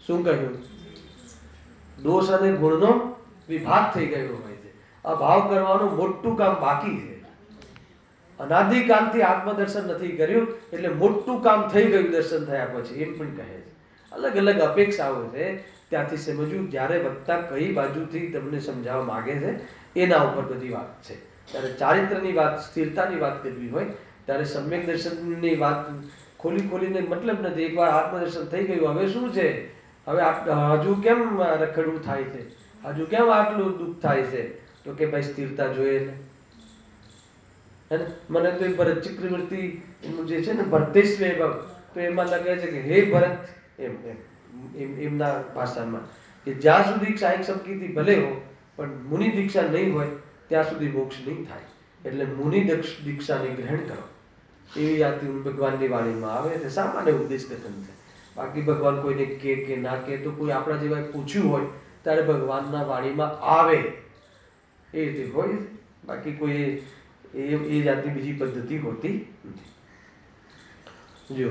[SPEAKER 1] શું કહ્યું? દોષ અને ગુણનો વિભાગ થઈ ગયો હોય છે. અભાવ કરવાનું મોટું કામ બાકી છે. અનાદિકાલથી આત્મદર્શન નથી કર્યું એટલે મોટું કામ થઈ ગયું દર્શન થયા પછી, એમ પણ કહે છે. અલગ અલગ અપેક્ષાઓ છે, ત્યાંથી સમજવું. જ્યારે વક્તા કઈ બાજુથી તમને સમજાવવા માંગે છે એના ઉપર બધી વાત છે. ત્યારે ચારિત્રની વાત, સ્થિરતાની વાત કરવી હોય ત્યારે સમ્યક દર્શનની વાત ખોલીને મતલબ નથી. એકવાર આત્મદર્શન થઈ ગયું, હવે શું છે? હવે હજુ કેમ રખડવું થાય છે? હજુ કેમ આટલું દુઃખ થાય છે? તો કે ભાઈ સ્થિરતા જોઈએ ને. મને તો ભરત ચક્રવર્તી એનું જે છે ને ભરતેશ વૈભવ, તો એમાં લાગે છે કે હે ભરત, એમના ભાષામાં કે જ્યાં સુધી ક્ષાયિક સંપત્તિ ભલે હો પણ મુનિ દીક્ષા નહીં હોય ત્યાં સુધી મોક્ષ નહીં થાય. એટલે મુનિ દીક્ષાને ગ્રહણ કરો એવી વાત ભગવાનની વાણીમાં આવે છે. સામાન્ય ઉપદેશ કથન છે. બાકી ભગવાન કોઈને કે ના કે તો કોઈ આપણા જેવા પૂછ્યું હોય ત્યારે ભગવાનના વાણીમાં આવે એ રીતે હોય. બાકી કોઈ એ જાતની બીજી પદ્ધતિ હોતી નથી. જો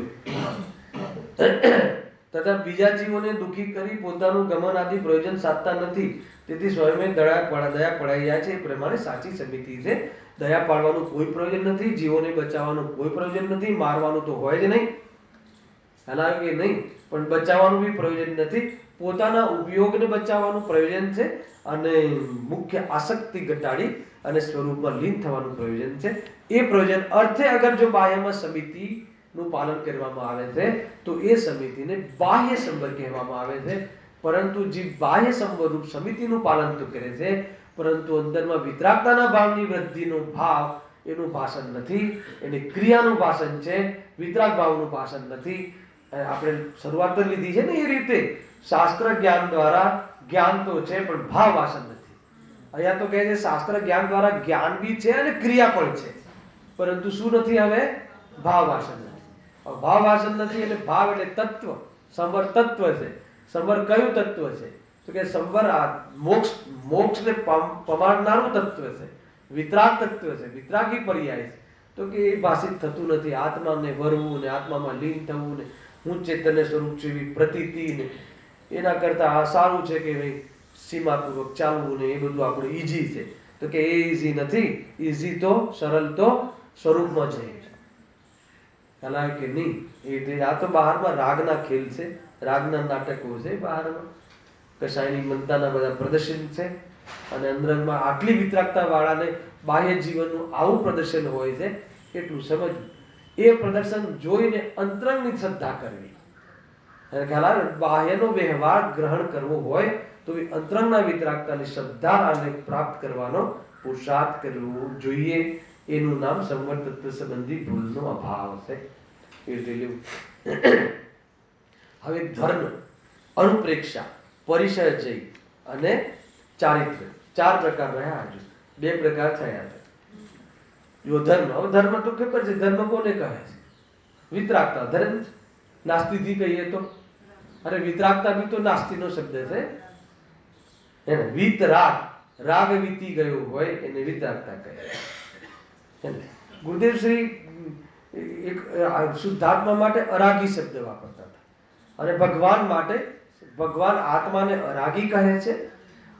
[SPEAKER 1] તથા બીજા જીવોને દુઃખી કરી પોતાનું ગમન આદિ પ્રયોજન સાધતા નથી. તેથી સ્વયં દયા પડાઈ જાય છે. એ પ્રમાણે સાચી સમિતિ છે. દયા પાડવાનું કોઈ પ્રયોજન નથી. જીવોને બચાવવાનું કોઈ પ્રયોજન નથી. મારવાનું તો હોય જ નહીં, હલાવે કે નહીં, પણ બચાવવાનું બી પ્રયોજન નથી. પોતાના ઉપયોગને બચાવવાનું પ્રયોજન છે અને મુખ્ય આસક્તિ ઘટાડી અને સ્વરૂપમાં લીન થવાનું પ્રયોજન છે. એ પ્રયોજન અર્થે અગર જો બાહ્યમાં સમિતિનું પાલન કરવામાં આવે છે તો એ સમિતિને બાહ્ય સંવર કહેવામાં આવે છે. પરંતુ જે બાહ્ય સંવરરૂપ સમિતિનું પાલન તો કરે છે, પરંતુ અંદરમાં વિતરાગતાના ભાવની વૃદ્ધિનો ભાવ એનું ભાષણ નથી. એને ક્રિયાનું ભાષણ છે, વિતરાગ ભાવનું ભાષણ નથી. આપણે શરૂઆત લીધી છે ને એ રીતે શાસ્ત્ર જ્ઞાન દ્વારા જ્ઞાન તો છે પણ ભાવ ભાષણ નથી. અહીંયા તો કહે છે શાસ્ત્ર જ્ઞાન દ્વારા જ્ઞાન બી છે અને ક્રિયા પણ છે, પરંતુ શું નથી? હવે ભાવ વાસન નથી. ભાવ વાસન નથી એટલે ભાવ એટલે તત્વ. સંવર તત્વ છે. સંવર કયું તત્વ છે? તો કે સંવર મોક્ષને પમાડનારું તત્વ છે, વિતરાગ તત્વ છે, વિતરાગી પર્યાય છે. તો કે એ ભાષિત થતું નથી. આત્માને વરવું ને આત્મામાં લીન થવું ને હું ચેતન્ય સ્વરૂપ છું એવી પ્રતીતિ ને એના કરતા આ સારું છે કે ભાઈ સીમાપૂર્વક ચાલવું ને એ બધું આપણું ઈઝી છે. તો કે એ ઈઝી નથી. ઈઝી તો સરળ તો સ્વરૂપમાં છે. ખ્યાલ આવે કે નહીં? આ તો બહારમાં રાગના ખેલ છે, રાગના નાટકો છે બહારમાં. કશાયની મનતાના બધા પ્રદર્શન છે અને અંદરમાં આટલી વિતરાગતા વાળાને બાહ્ય જીવનનું આવું પ્રદર્શન હોય છે એટલું સમજવું. એ પ્રદર્શન જોઈને અંતરંગની શ્રદ્ધા કરવી. ખ્યાલ આવે? બાહ્યનો વ્યવહાર ગ્રહણ કરવો હોય તો એ અંતરંગના વિતરાગતાની શ્રદ્ધા અને પ્રાપ્ત કરવાનો પુરુષાર્થ કરવો જોઈએ. એનું નામ સંવર તત્વ સંબંધી ભૂલનો અભાવ છે. એ રીતે લેવું. હવે ધર્મ, અનુપ્રેક્ષા, પરિસરજય અને ચારિત્ર, 4 પ્રકાર રહ્યા. હજુ 2 પ્રકાર થયા છે. જો ધર્મ, હવે ધર્મ તો ખબર છે. ધર્મ કોને કહે છે? વિતરાગતા ધર્મ. નાસ્તિથી કહીએ તો, અરે વિતરાગતા બી તો નાસ્તિનો શબ્દ છે. એને વિતરાગ, રાગ વીતી ગયો હોય એને વિતરાગતા કહે. ગુરુદેવ શ્રી એક શુદ્ધાત્મા માટે અરાગી શબ્દ વાપરતા હતા અને ભગવાન માટે, ભગવાન આત્માને અરાગી કહે છે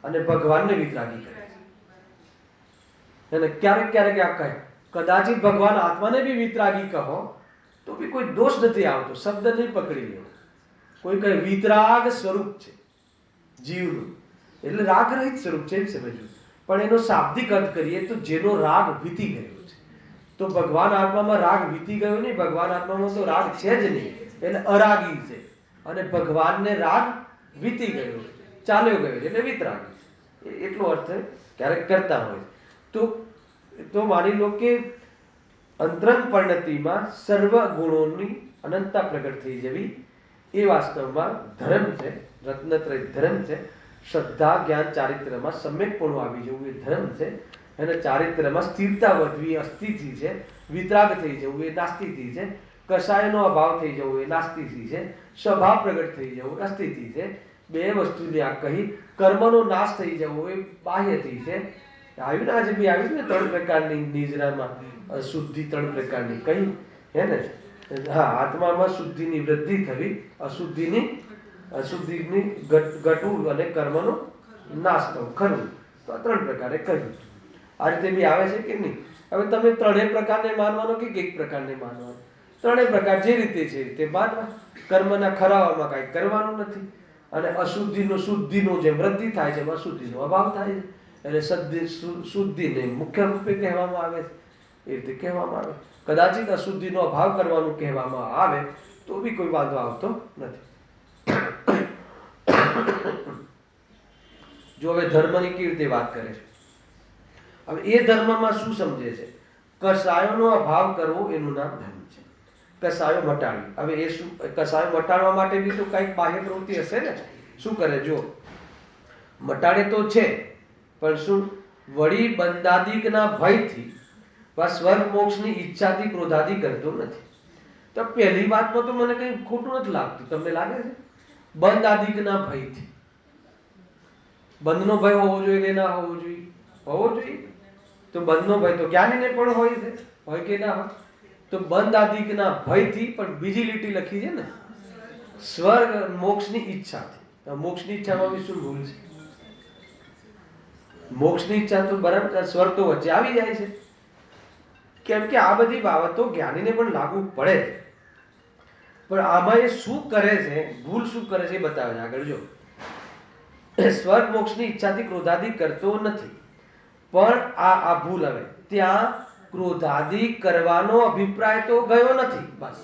[SPEAKER 1] અને ભગવાનને વિતરાગી કહે છે. અને ક્યારેક ક્યારેક આ કહે, કદાચિત ભગવાન આત્માને બી વિતરાગી કહો તો બી કોઈ દોષ નથી આવતો. શબ્દ નહીં પકડી લેવો. કોઈ કહે વિતરાગ સ્વરૂપ છે જીવનું, એટલે રાગ રહિત સ્વરૂપ છે એમ સમજવું. પણ એનો શાબ્દિક અર્થ કરીએ તો જેનો રાગ વીતી ગયો છે. તો ભગવાન આત્મામાં રાગ વીતી ગયો નહીં. ભગવાન આત્મામાં તો રાગ છે જ નહીં, એટલે અરાગી છે. અને ભગવાનને રાગ વીતી ગયો, ચાલ્યો ગયો એટલે વિતરાગી. એટલો અર્થ ક્યારેક કરતા હોય. તો માની લો કે અંતરંગ પરિણતિમાં સર્વ ગુણોની અનંતતા પ્રગટ થઈ જવી એ વાસ્તવમાં ધર્મ છે. રત્નત્રય ધર્મ છે. શ્રદ્ધા, જ્ઞાન, ચારિત્ર્યમાં સમ્યકપણું આવી જવું એ ધર્મ છે. અને ચારિત્ર્યમાં સ્થિરતા વધવી એ અસ્થિતિ છે. વિતરાગ થઈ જવું એ નાસ્તિથી છે. કષાયનો અભાવ થઈ જવું એ નાસ્તિથી છે. સ્વભાવ પ્રગટ થઈ જવું અસ્થિતિ છે. 2 વસ્તુને આ કહી. કર્મનો નાશ થઈ જવો એ બાહ્યથી છે. આવ્યું ને આજે બી આવ્યું ને 3 પ્રકારની નિજરામાં શુદ્ધિ 3 પ્રકારની કહી હે ને. હા, આત્મામાં શુદ્ધિની વૃદ્ધિ થવી, અશુદ્ધિની ઘટવું અને કર્મનો નાશ થવો, ખરું. તો આ 3 પ્રકારે કહ્યું. આ રીતે બી આવે છે કે નહીં? હવે તમે 3 પ્રકારને માનવાનો કે એક પ્રકારને માનવાનો? 3 પ્રકાર જે રીતે છે તે માનવા. કર્મના ખરાવામાં કાંઈ કરવાનું નથી. અને અશુદ્ધિનો શુદ્ધિનો જે વૃદ્ધિ થાય છે એમાં શુદ્ધિનો અભાવ થાય છે. એટલે શુદ્ધિને મુખ્ય રૂપે કહેવામાં આવે છે. એ રીતે કહેવામાં આવે. કદાચિત અશુદ્ધિનો અભાવ કરવાનું કહેવામાં આવે તો બી કોઈ વાંધો આવતો નથી. જો હવે ધર્મની કેવી રીતે વાત કરે છે? હવે એ ધર્મમાં શું સમજે છે? કષાયોનો અભાવ કરવો એનું નામ ધર્મ છે. કષાયો મટાડવી. હવે એ શું? કષાયો મટાડવા માટે બી તો કંઈક બાહ્ય પ્રવૃત્તિ હશે ને? શું કરે? જો મટાડે તો છે, પણ શું? વળી બંધાદિકના ભયથી સ્વર્ગ મોક્ષની ઈચ્છાથી ક્રોધાદિ કરતો નથી. તો પહેલી વાતમાં તો મને કંઈ ખોટું નથી લાગતું. તમને લાગે છે? બંધાદિકના ભયથી. બંધનો ભય હોવો જોઈએ કે ના હોવો જોઈએ? હોવો જોઈએ. તો બંધનો ભય તો જ્ઞાનીને પણ હોય છે, હોય કે ના હોય? તો બંધાદિકના ભયથી, પણ બીજી લીટી લખી છે ને, સ્વર્ગ મોક્ષની ઈચ્છાથી. મોક્ષની ઈચ્છામાં બી શું ભૂલ છે? મોક્ષની ઈચ્છા તો બરાબર, સ્વર્ગ તો વચ્ચે આવી જાય છે. કેમ કે આ બધી બાબતો જ્ઞાનીને પણ લાગુ પડે છે. પણ આમાં એ શું કરે છે, ભૂલ શું કરે છે એ બતાવે છે આગળ. જો સ્વર્ગ મોક્ષની ઈચ્છાથી ક્રોધાદિ કરતો નથી, પણ આ ભૂલ. હવે ત્યાં ક્રોધાદિ કરવાનો અભિપ્રાય તો ગયો નથી, બસ.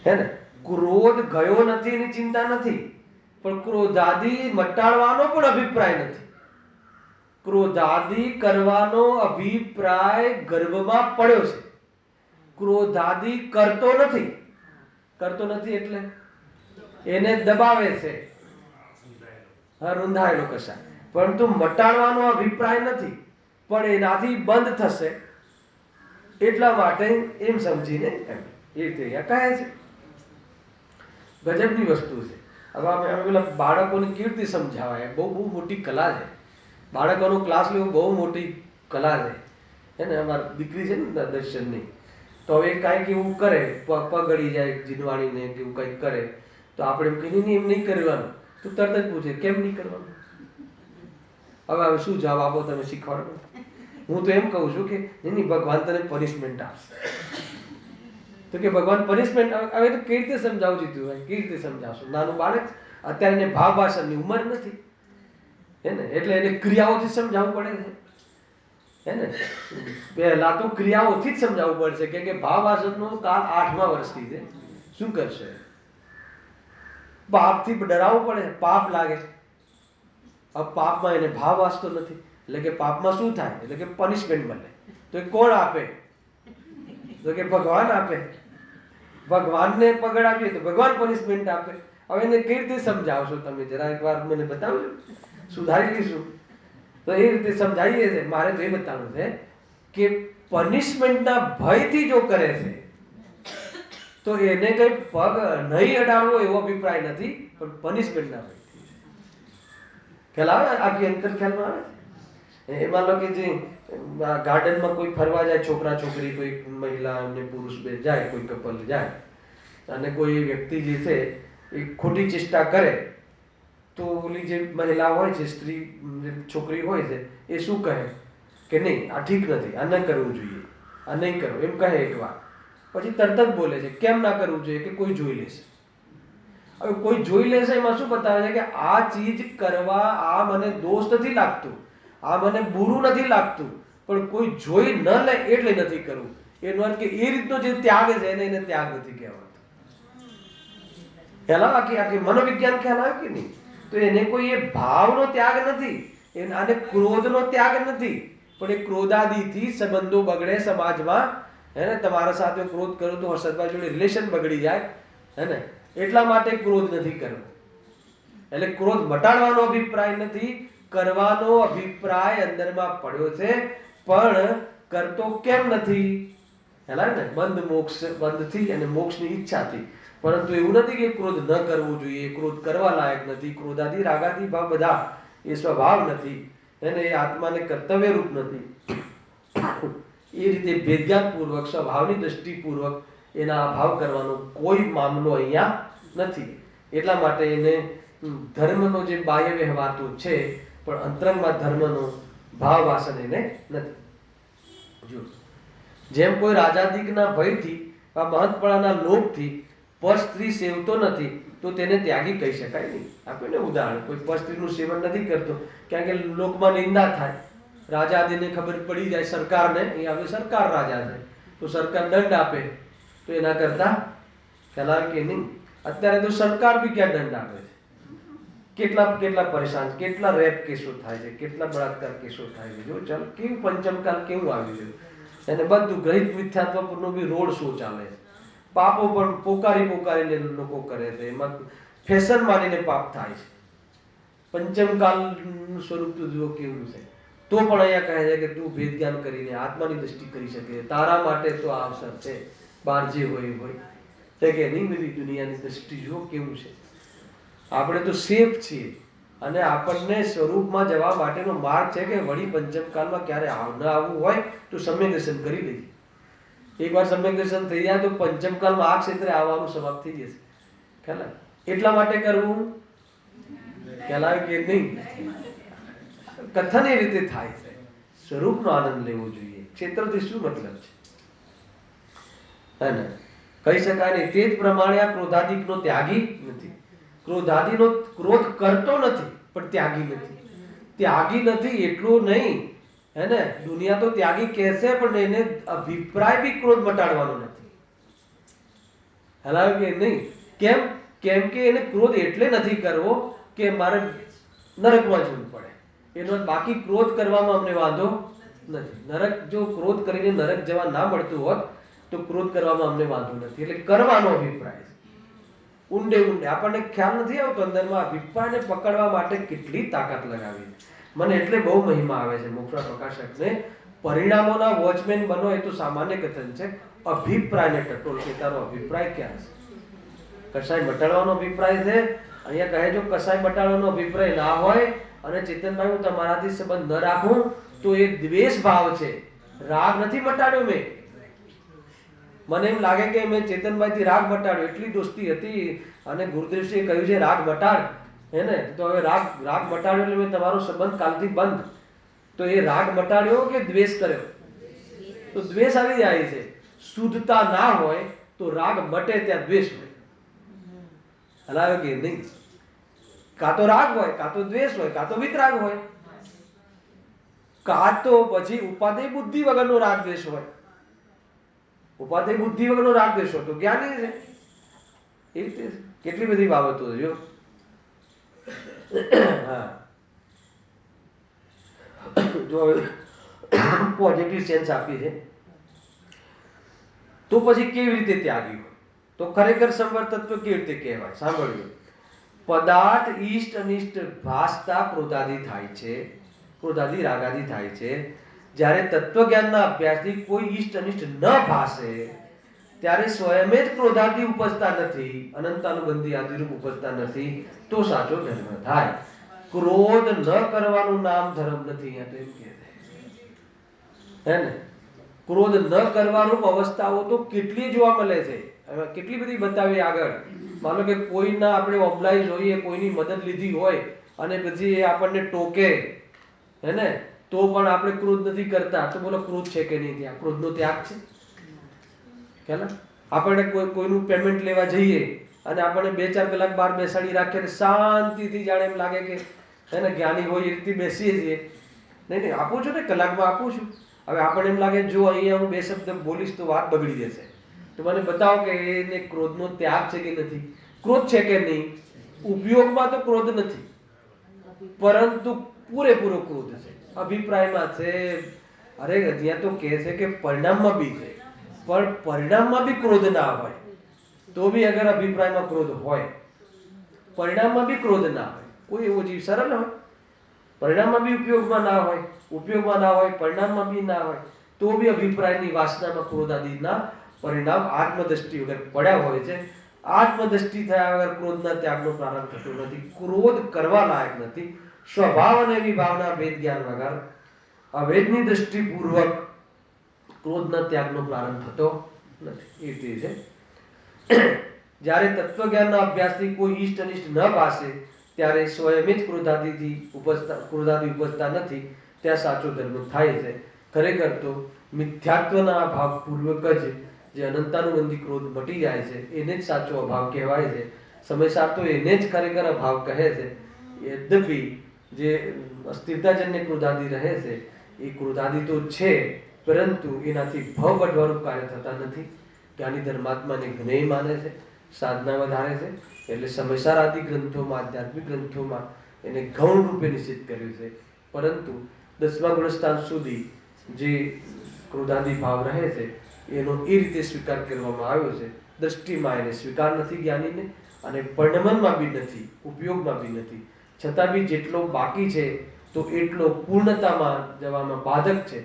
[SPEAKER 1] હે ને? ક્રોધ ગયો નથી એની ચિંતા નથી, પણ ક્રોધાદિ મટાડવાનો પણ અભિપ્રાય નથી. ક્રોધાદિ કરવાનો અભિપ્રાય ગર્ભમાં પડ્યો છે. ક્રોધાદિ કરતો નથી. કરતો નથી એટલે એને દબાવે છે. હા, રૂંધાયેલો કશાય. પરંતુ મટાડવાનો અભિપ્રાય નથી, પણ એનાથી બંધ થશે એટલા માટે એમ સમજીને એ રીતે અહીંયા કહે છે. ગજબની વસ્તુ છે. હવે અમે પેલા બાળકોને કેવી રીતે સમજાવાય, બહુ બહુ મોટી કલા છે. બાળકોનો ક્લાસ લેવો બહુ મોટી કલા છે. હે ને, અમારી દીકરી છે ને દર્શનની, તો હવે કાંઈક એવું કરે, પગ ગળી જાય જીનવાણીને કે એવું કંઈક કરે, તો આપણે એમ કહીએ નહીં, એમ નહીં કરવાનું. તો તરત જ પૂછે કેમ નહીં કરવાનું. હવે શું જવાબ આપો તમે, શીખવાડો. હું તો એમ કહું છું કે નહીં, ભગવાન તને પનિશમેન્ટ આપશે. તો કે ભગવાન પનિશમેન્ટ, હવે તો કેવી રીતે સમજાવું જીતું, કેવી રીતે સમજાવશો? નાનું બાળક અત્યારે એને ભાવ ભાષણની ઉંમર નથી, હે ને, એટલે એને ક્રિયાઓથી સમજાવવું પડે છે. હે ને, પહેલા તો ક્રિયાઓથી જ સમજાવવું પડશે કે ભાવ ભાષણનો કાળ 8મા વર્ષથી છે. શું કરશે? પાપથી ડરાવવું પડે, પાપ લાગે. હવે પાપમાં એને ભાવ વાસતો નથી, એટલે કે પાપમાં શું થાય, એટલે કે પનિશમેન્ટ મળે. તો એ કોણ આપે? તો કે ભગવાન આપે. ભગવાનને પકડાવીએ તો ભગવાન પનિશમેન્ટ આપે. હવે એને કઈ રીતે સમજાવશો તમે? જરા એકવાર મને બતાવજો, સુધારી લઈશું. તો એ રીતે સમજાવીએ છે. મારે તો એ બતાવવું છે કે પનિશમેન્ટના ભયથી જો કરે છે તો એને કઈ પગ નહીં અડાડવો એવો અભિપ્રાય નથી, પણ પનિશમેન્ટના ભય. ખ્યાલ આવે? આખી અંતર ખ્યાલમાં આવે? એમાં લો કે જે ગાર્ડનમાં કોઈ ફરવા જાય, છોકરા છોકરી, કોઈ મહિલા અને પુરુષ બે જાય, કોઈ કપલ જાય, અને કોઈ વ્યક્તિ જે છે એ ખોટી ચેષ્ટા કરે, તો ઓલી જે મહિલા હોય છે, સ્ત્રી છોકરી હોય છે, એ શું કહે કે નહીં, આ ઠીક નથી, આ ન કરવું જોઈએ, આ નહીં કરો, એમ કહે એકવાર. પછી તરત જ બોલે છે કેમ ના કરવું જોઈએ, કે કોઈ જોઈ લેશે. હવે કોઈ જોઈ લેશે એમાં શું બતાવે છે કે આ ચીજ કરવા, આ મને દોષ નથી લાગતું, આ મને બુરું નથી લાગતું, પણ કોઈ જોઈ ન લે એટલે નથી કરવું. એનો અર્થ કે એ રીતનો જે ત્યાગ છે એને ત્યાગ નથી કહેવાતો. ખ્યાલ આવે? આખી મનોવિજ્ઞાન ખ્યાલ આવે કે નહીં? તો એને કોઈ એ ભાવનો ત્યાગ નથી, આને ક્રોધનો ત્યાગ નથી, પણ એ ક્રોધાદિથી સંબંધો બગડે સમાજમાં. હે ને, તમારા સાથે ક્રોધ કરો તો હર્ષદભાઈ જોડે રિલેશન બગડી જાય, હે ને, એટલા માટે ક્રોધ નથી કરવો. એટલે ક્રોધ મટાડવાનો અભિપ્રાય નથી, કરવાનો અભિપ્રાય અંદરમાં પડ્યો છે, પણ કરતો કેમ નથી? હેલા ને, બંધ મોક્ષ, બંધથી અને મોક્ષની ઈચ્છાથી. પરંતુ એવું નથી કે ક્રોધ ન કરવો જોઈએ, ક્રોધ કરવા લાયક નથી, ક્રોધાદી રાગાદી ભાવ બધા એ સ્વભાવ નથી, એને એ આત્માને કર્તવ્ય રૂપ નથી. એ રીતે ભેદજ્ઞાનપૂર્વક, સ્વભાવની દ્રષ્ટિપૂર્વક એના અભાવ કરવાનો કોઈ મામલો અહીંયા નથી. એટલા માટે એને ધર્મનો જે બાહ્ય વ્યવહાર તો છે, પણ અંતરંગમાં ધર્મનો ભાવ વાસન એને નથી. જો જેમ કોઈ રાજાધિકના ભયથી, આ મહત્પણાના લોભથી પર સ્ત્રી સેવતો નથી, તો તેને ત્યાગી કહી શકાય નહીં. આપણને ઉદાહરણ, કોઈ પર સ્ત્રીનું સેવન નથી કરતો, કારણ કે લોકમાં નિંદા થાય, રાજાદિને ખબર પડી જાય, સરકારને, અહીંયા હવે સરકાર રાજા છે, તો સરકાર દંડ આપે, તો એના કરતા ખ્યાલ આવે કે નહીં? અત્યારે તો સરકાર બી ક્યાં દંડ આપે છે? કેટલા પરેશાન, કેટલા રેપ કેસો થાય છે, કેટલા બળાત્કાર કેસો થાય છે. જો ચાલ કેવું પંચમકાલ કેવું આવ્યું છે, અને બધું ગ્રહિત મિથ્યાત્વનો બી રોડ શો ચાલે છે. પાપો પણ પોકારીને લોકો કરે છે, એમાં ફેશન માનીને પાપ થાય છે. પંચમકાલનું સ્વરૂપ તો જુઓ કેવું છે. તો પણ અહીંયા કહે છે કે તું ભેદ જ્ઞાન કરીને આત્માની દ્રષ્ટિ કરી શકે, તારા માટે તો આ અવસર છે, બહાર જે હોય છે કે નહીં. બધી દુનિયાની દ્રષ્ટિ જુઓ કેવું છે. આપણે તો સેફ છીએ, અને આપણને સ્વરૂપમાં જવા માટેનો માર્ગ છે કે વળી પંચમકાલમાં ક્યારે ન આવવું હોય તો સમ્યક દર્શન કરી લેજે. એકવાર સમ્યક દર્શન થઈ જાય તો પંચમકાલમાં આ ક્ષેત્રે આવવાનું સમાપ્ત થઈ જશે. ખ્યાલ આવે? એટલા માટે કરવું, ખ્યાલ આવે કે નહીં? કથન એ રીતે થાય છે. સ્વરૂપનો આનંદ લેવો જોઈએ, ક્ષેત્રથી શું મતલબ છે, હે ને, કહી શકાય નહીં. તે જ પ્રમાણે આ ક્રોધાદિકનો ત્યાગી નથી. ક્રોધાદિનો ક્રોધ કરતો નથી, પણ ત્યાગી નથી. ત્યાગી નથી એટલું નહીં, હે ને, દુનિયા તો ત્યાગી કહેશે, પણ એને અભિપ્રાય બી ક્રોધ મટાડવાનો નથી. હલાવે કે નહીં? કેમ કે એને ક્રોધ એટલે નથી કરવો કે મારે નરકમાં જવું પડે. એનો બાકી ક્રોધ કરવામાં અમને વાંધો નથી. નરક જો ક્રોધ કરીને નરક જવા ના મળતું હોત તો ક્રોધ કરવામાં અમને વાંધો નથી. એટલે કરવાનો અભિપ્રાય ઊંડે આપણને ખ્યાલ નથી આવતો અંદરમાં અભિપ્રાયને પકડવા માટે કેટલી તાકાત લગાવી. મને એટલે બહુ મહિમા આવે છે મોક્ષ પ્રકાશકને, પરિણામોના વોચમેન બનો એ તો સામાન્ય કથન છે, અભિપ્રાયને ટટોલ કે તારો અભિપ્રાય ક્યાં છે? કસાય મટાડવાનો અભિપ્રાય છે? અહીંયા કહે જો કસાય મટાડવાનો અભિપ્રાય ના હોય અને ચેતનભાઈ હું તમારાથી સંબંધ ન રાખું તો એ દ્વેષ ભાવ છે, રાગ નથી મટાડ્યો મેં. મને એમ લાગે કે મેં ચેતનભાઈથી રાગ મટાડ્યો, એટલી દોસ્તી હતી અને ગુરુદેવશ્રીએ કહ્યું છે રાગ મટાડ, હે ને? તો હવે રાગ મટાડ્યો એટલે મેં તમારો સંબંધ કાલથી બંધ. તો એ રાગ મટાડ્યો કે દ્વેષ કર્યો? તો દ્વેષ આવી જાય છે. શુદ્ધતા ના હોય તો રાગ મટે ત્યાં દ્વેષ હોય. હલાવે કે નહીં? કાં તો રાગ હોય, કાં તો દ્વેષ હોય, કાં તો વિતરાગ હોય, કાં તો પછી ઉપાદેય બુદ્ધિ વગરનો રાગ દ્વેષ હોય. ઉપાદેય બુદ્ધિ વગરનો રાગ દ્વેષ હોય તો જ્ઞાની છે. એ રીતે કેટલી બધી બાબતો છે જો. હા, જો હવે પોઝિટિવ સેન્સ આપી છે તો પછી કેવી રીતે ત્યાગી હોય? તો ખરેખર સંવર તત્વ કેવી રીતે કહેવાય? સાંભળજો. પદાર્થ ઈષ્ટ અનિષ્ટ ભાસતા ક્રોધાદી થાય છે, ક્રોધાદી રાગાદી થાય છે. જ્યારે તત્વજ્ઞાનના અભ્યાસથી કોઈ ઈષ્ટ અનિષ્ટ ન ભાસે ત્યારે સ્વયં જ ક્રોધાદી ઉપજતા નથી, અનંતાનુબંધી આદિરૂપ ઉપજતા નથી, તો સાચો ધર્મ થાય. ક્રોધ ન કરવાનું નામ ધર્મ નથી. એમ કહે છે, હે ને? ક્રોધ ન કરવાનું અવસ્થાઓ તો કેટલી જોવા મળે છે, કેટલી બધી બતાવી આગળ. માનો કે કોઈના આપણે ઓબ્લાઇઝ હોઈએ, કોઈની મદદ લીધી હોય અને પછી એ આપણને ટોકે, હે ને? તો પણ આપણે ક્રોધ નથી કરતા, તો બોલો ક્રોધ છે કે નહીં? ત્યાં ક્રોધનો ત્યાગ છે કે ના? આપણે કોઈનું પેમેન્ટ લેવા જઈએ અને આપણને 2-4 કલાક બહાર બેસાડી રાખે ને શાંતિથી જાણે એમ લાગે કે હે ને જ્ઞાની હોય એ રીતે બેસીએ છીએ. નહીં આપું છું ને, કલાકમાં આપું છું. હવે આપણને એમ લાગે જો અહીંયા હું 2 શબ્દ બોલીશ તો વાત બગડી જશે, તો મને બતાવો કે એને ક્રોધનો ત્યાગ છે કે નથી? ક્રોધ છે કે નહીં? ઉપયોગમાં તો ક્રોધ નથી, પરંતુ પૂરેપૂરો ક્રોધ છે. અભિપ્રાયમાં છે, અરે ત્યાં તો કહે છે કે પરિણામમાં બી છે, પણ પરિણામમાં બી ક્રોધ ના હોય તો બી અગર અભિપ્રાયમાં ક્રોધ હોય, પરિણામમાં બી ક્રોધ ના હોય, કોઈ એવો જીવ સરળ હોય? પરિણામમાં બી ઉપયોગમાં ના હોય, ઉપયોગમાં ના હોય, પરિણામમાં બી ના હોય, તો બી અભિપ્રાયની વાસનામાં ક્રોધ આદિના પરિણામ આત્મદ્રષ્ટિ વગર પડ્યા હોય છે. આત્મદ્રષ્ટિ થયા વગર ક્રોધના ત્યાગનો પ્રારંભ થતો નથી. ક્રોધ કરવા લાયક નથી. સ્વભાવ અને વિભાવના ભેદ જ્ઞાન વગર અભેદની દ્રષ્ટિપૂર્વક ક્રોધના ત્યાગનો પ્રારંભ થતો નથી. એ રીતે છે. જ્યારે તત્વજ્ઞાનના અભ્યાસથી કોઈ ઈષ્ટ અનિષ્ટ ન પાસે ત્યારે સ્વયં જ ક્રોધાદી ઉપજતા નથી, ત્યાં સાચો ધર્મ થાય છે. ખરેખર તો મિથ્યાત્વના અભાવ પૂર્વક જે અનંતાનુબંધી ક્રોધ મટી જાય છે એને જ સાચો અભાવ કહેવાય છે. સમયસાર તો એને જ ખરેખર અભાવ કહે છે. યદ્યપિ જે અસ્થિરતાજન્ય ક્રોધાદી રહે છે એ ક્રોધાદી તો છે, પરંતુ એનાથી ભવ बढ़વાનું કાર્ય થતા નથી. જ્ઞાની ધર્માત્માને જ્ઞેય માને છે, સાધના વધારે છે, એટલે સમયસાર આદિ ગ્રંથોમાં, આધ્યાત્મિક ગ્રંથોમાં એને ગૌણ રૂપે નિશ્ચિત કર્યું છે. પરંતુ 10મા ગુણસ્થાન સુધી જે ક્રોધાદી ભાવ રહે છે એનો એ રીતે સ્વીકાર કરવામાં આવ્યો છે. દ્રષ્ટિમાં એને સ્વીકાર નથી જ્ઞાનીને, અને પરિણમનમાં બી નથી, ઉપયોગમાં બી નથી. છતાં બી જેટલો બાકી છે તો એટલો પૂર્ણતામાં જવામાં બાધક છે.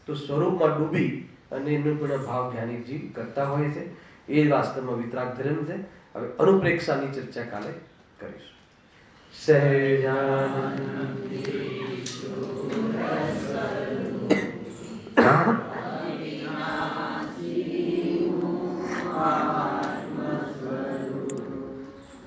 [SPEAKER 1] તો સ્વરૂપમાં ડૂબી અને એનો પણ ભાવ જ્ઞાની જીવ કરતા હોય છે. એ વાસ્તવમાં વિતરાગ ધર્મ છે. હવે અનુપ્રેક્ષાની ચર્ચા કાલે કરીશું. સહેજાનંદ